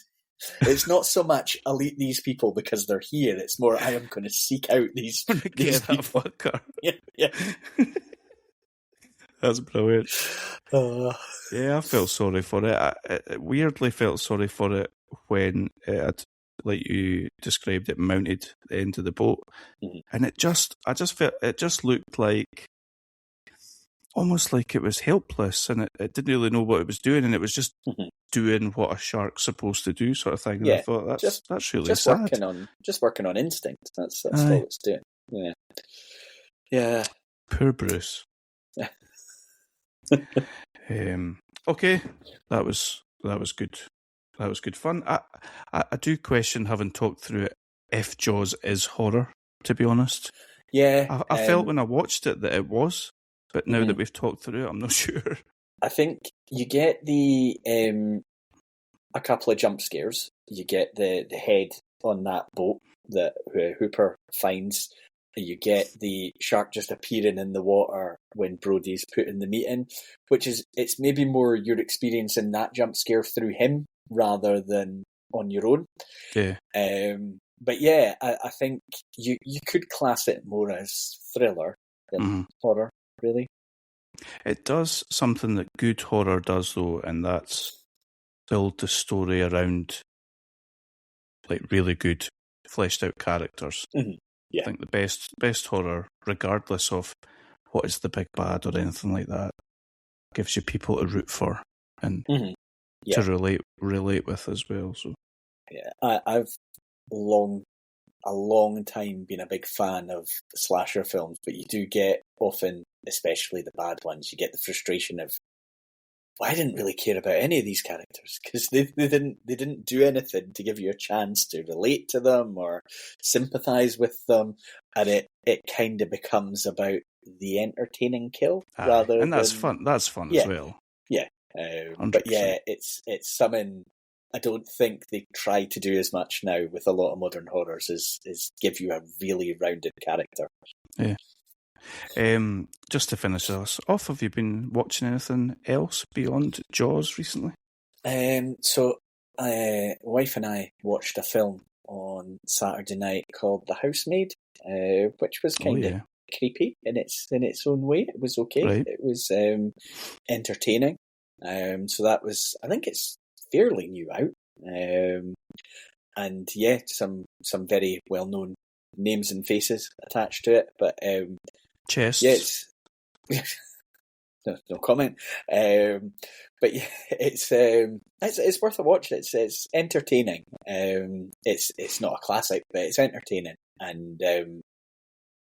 It's not so much I'll eat these people because they're here. It's more I am going to seek out these people. Fucker. Yeah. That's brilliant. Uh, Yeah, I felt sorry for it. I weirdly felt sorry for it when it had, like you described it, mounted the end of the boat. Mhm. And I just felt, it just looked like, almost like it was helpless and it didn't really know what it was doing and it was just mhm. doing what a shark's supposed to do, sort of thing. And I Yeah, thought, just that's really just sad. working on instinct. That's Aye, all it's doing. Yeah, yeah. poor Bruce. Okay, that was good. That was good fun. I do question, having talked through it, if Jaws is horror. To be honest, Yeah, I felt when I watched it that it was, but now mhm. that we've talked through it, I'm not sure. I think you get the a couple of jump scares. You get the head on that boat that Hooper finds. You get the shark just appearing in the water when Brody's putting the meat in, which is, it's maybe more you're experiencing that jump scare through him rather than on your own. Yeah. But yeah, I think you could class it more as thriller than horror, really. It does something that good horror does, though, and that's build the story around like really good fleshed out characters. Mm-hmm. Yeah. I think the best horror, regardless of what is the big bad or anything like that, gives you people to root for and Yeah. to relate with as well. So Yeah, I've a long time been a big fan of slasher films, but you do get often, especially the bad ones, you get the frustration of, well, I didn't really care about any of these characters because they didn't do anything to give you a chance to relate to them or sympathise with them, and it kind of becomes about the entertaining kill rather and that's than fun. That's fun as yeah, well. yeah. 100%. But yeah, it's something I don't think they try to do as much now with a lot of modern horrors is give you a really rounded character. Yeah. Just to finish us off, have you been watching anything else beyond Jaws recently? So, wife and I watched a film on Saturday night called The Housemaid, which was kind of creepy in its own way. It was okay. Right. It was entertaining. So that was, I think it's fairly new out. And yeah, some very well known names and faces attached to it. But Chests. yeah, no comment. But yeah, it's worth a watch. It's entertaining. It's not a classic, but it's entertaining, and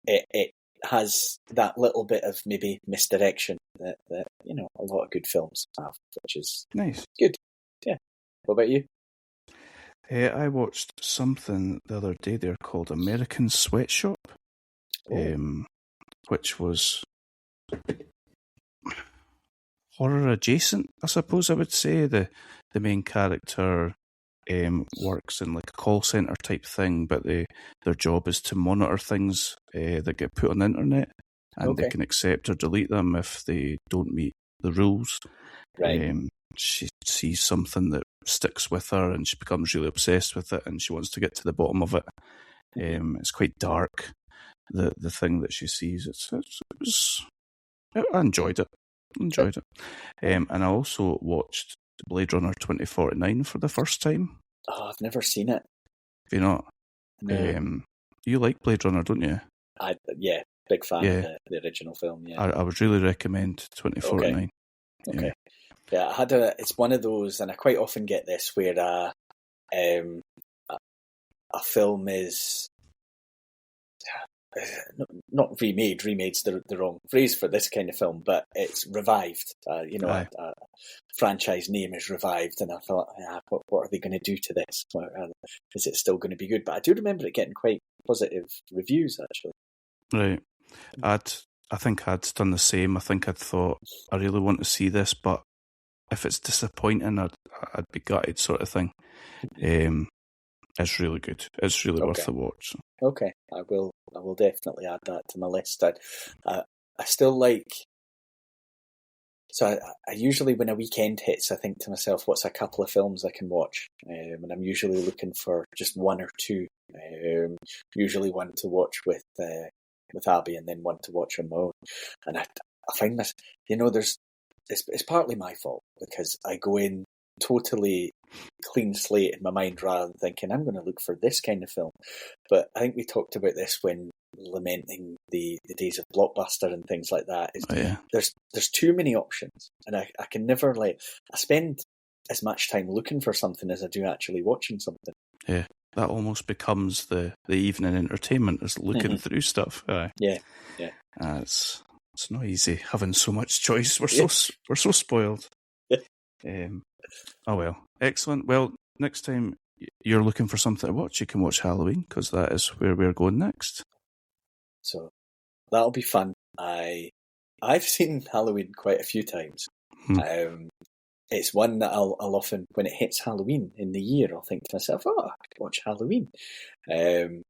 it has that little bit of maybe misdirection that a lot of good films have, which is nice, good. Yeah. What about you? I watched something the other day there called American Sweatshop, which was horror adjacent, I suppose I would say. The main character works in like a call centre type thing, but their job is to monitor things that get put on the internet, and they can accept or delete them if they don't meet the rules. Right. She sees something that sticks with her and she becomes really obsessed with it and she wants to get to the bottom of it. It's quite dark, the thing that she sees. I enjoyed it. And I also watched Blade Runner 2049 for the first time. Oh, I've never seen it. Have you not? No. You like Blade Runner, don't you? Yeah, big fan of the original film. Yeah, I would really recommend 2049. Okay. Yeah, it's one of those, and I quite often get this where a film is not remade. Remade's the wrong phrase for this kind of film, but it's revived. A franchise name is revived, and I thought, what are they going to do to this? Is it still going to be good? But I do remember it getting quite positive reviews, actually. Right. I think I'd done the same. I think I'd thought, I really want to see this, but if it's disappointing, I'd be gutted, sort of thing. It's really good. It's really worth the watch. Okay, I will definitely add that to my list. I still like. So I usually, when a weekend hits, I think to myself, what's a couple of films I can watch? And I'm usually looking for just one or two. Usually one to watch with Abby, and then one to watch on my own. And I find this, it's partly my fault because I go in totally clean slate in my mind rather than thinking I'm going to look for this kind of film. But I think we talked about this when lamenting the days of Blockbuster and things like that. There's too many options, and I can never I spend as much time looking for something as I do actually watching something. Yeah, that almost becomes the evening entertainment, is looking through stuff. Yeah. It's not easy having so much choice. We're so spoiled. Oh well, excellent. Well, next time you're looking for something to watch, you can watch Halloween, because that is where we're going next. So that'll be fun. I've seen Halloween quite a few times. It's one that I'll often, when it hits Halloween in the year, I'll think to myself, I could watch Halloween. And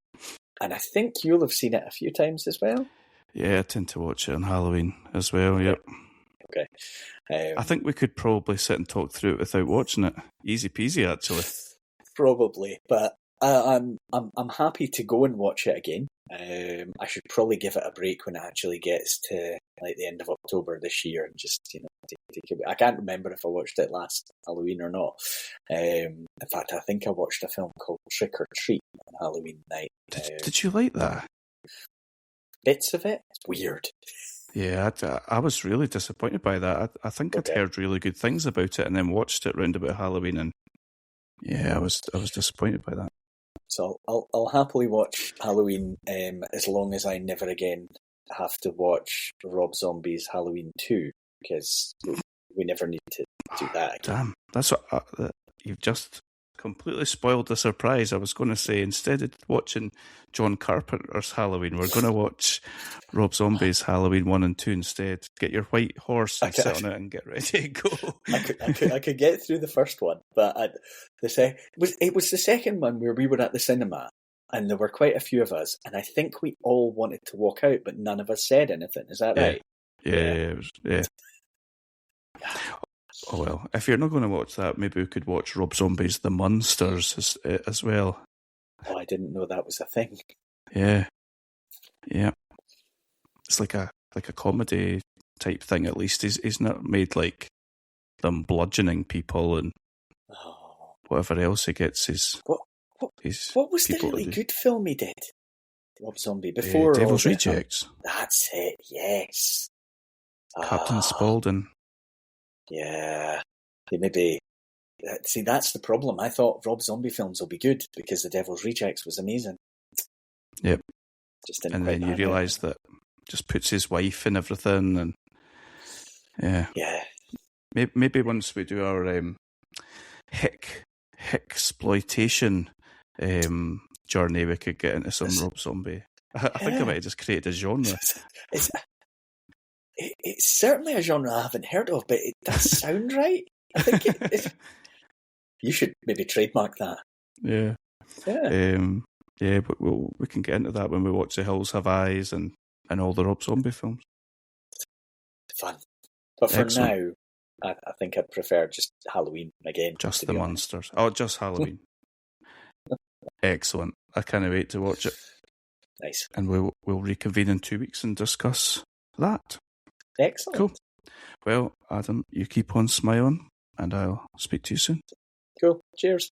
I think you'll have seen it a few times as well. Yeah, I tend to watch it on Halloween as well, yep. Okay. I think we could probably sit and talk through it without watching it. Easy peasy, actually. Probably, but I'm happy to go and watch it again. I should probably give it a break when it actually gets to the end of October this year and just take it. I can't remember if I watched it last Halloween or not. In fact, I think I watched a film called Trick or Treat on Halloween night. Did you like that? Bits of it. It's weird. Yeah, I was really disappointed by that. I think I'd heard really good things about it, and then watched it round about Halloween, and yeah, I was disappointed by that. So I'll happily watch Halloween as long as I never again have to watch Rob Zombie's Halloween 2, because we never need to do that again. Damn, that's what you've just completely spoiled the surprise. I was going to say, instead of watching John Carpenter's Halloween, we're going to watch Rob Zombie's Halloween 1 and 2 instead. Get your white horse and sit on it and get ready to go. I could get through the first one, but it was the second one where we were at the cinema and there were quite a few of us, and I think we all wanted to walk out, but none of us said anything. Is that right? Yeah. Oh well, if you're not going to watch that, maybe we could watch Rob Zombie's The Monsters as well. Oh, I didn't know that was a thing. Yeah. It's like a comedy type thing. At least he's not made like them bludgeoning people and whatever else he gets. What was the really good film he did, Rob Zombie, before Devil's Rejects? That's it. Yes, Captain Spaulding. Yeah, maybe. See, that's the problem. I thought Rob Zombie films will be good because The Devil's Rejects was amazing. Yep. And then you realise that just puts his wife in everything, and yeah. Maybe once we do our hick-exploitation journey, we could get into some Rob Zombie. I think I might have just created a genre. It's certainly a genre I haven't heard of, but it does sound right. I think you should maybe trademark that. Yeah. But we can get into that when we watch The Hills Have Eyes and all the Rob Zombie films. Fun. But for Excellent. now, I think I'd prefer just Halloween again. Just The Monsters. Oh, just Halloween. Excellent. I can't wait to watch it. Nice. And we'll reconvene in 2 weeks and discuss that. Excellent. Cool. Well, Adam, you keep on smiling, and I'll speak to you soon. Cool. Cheers.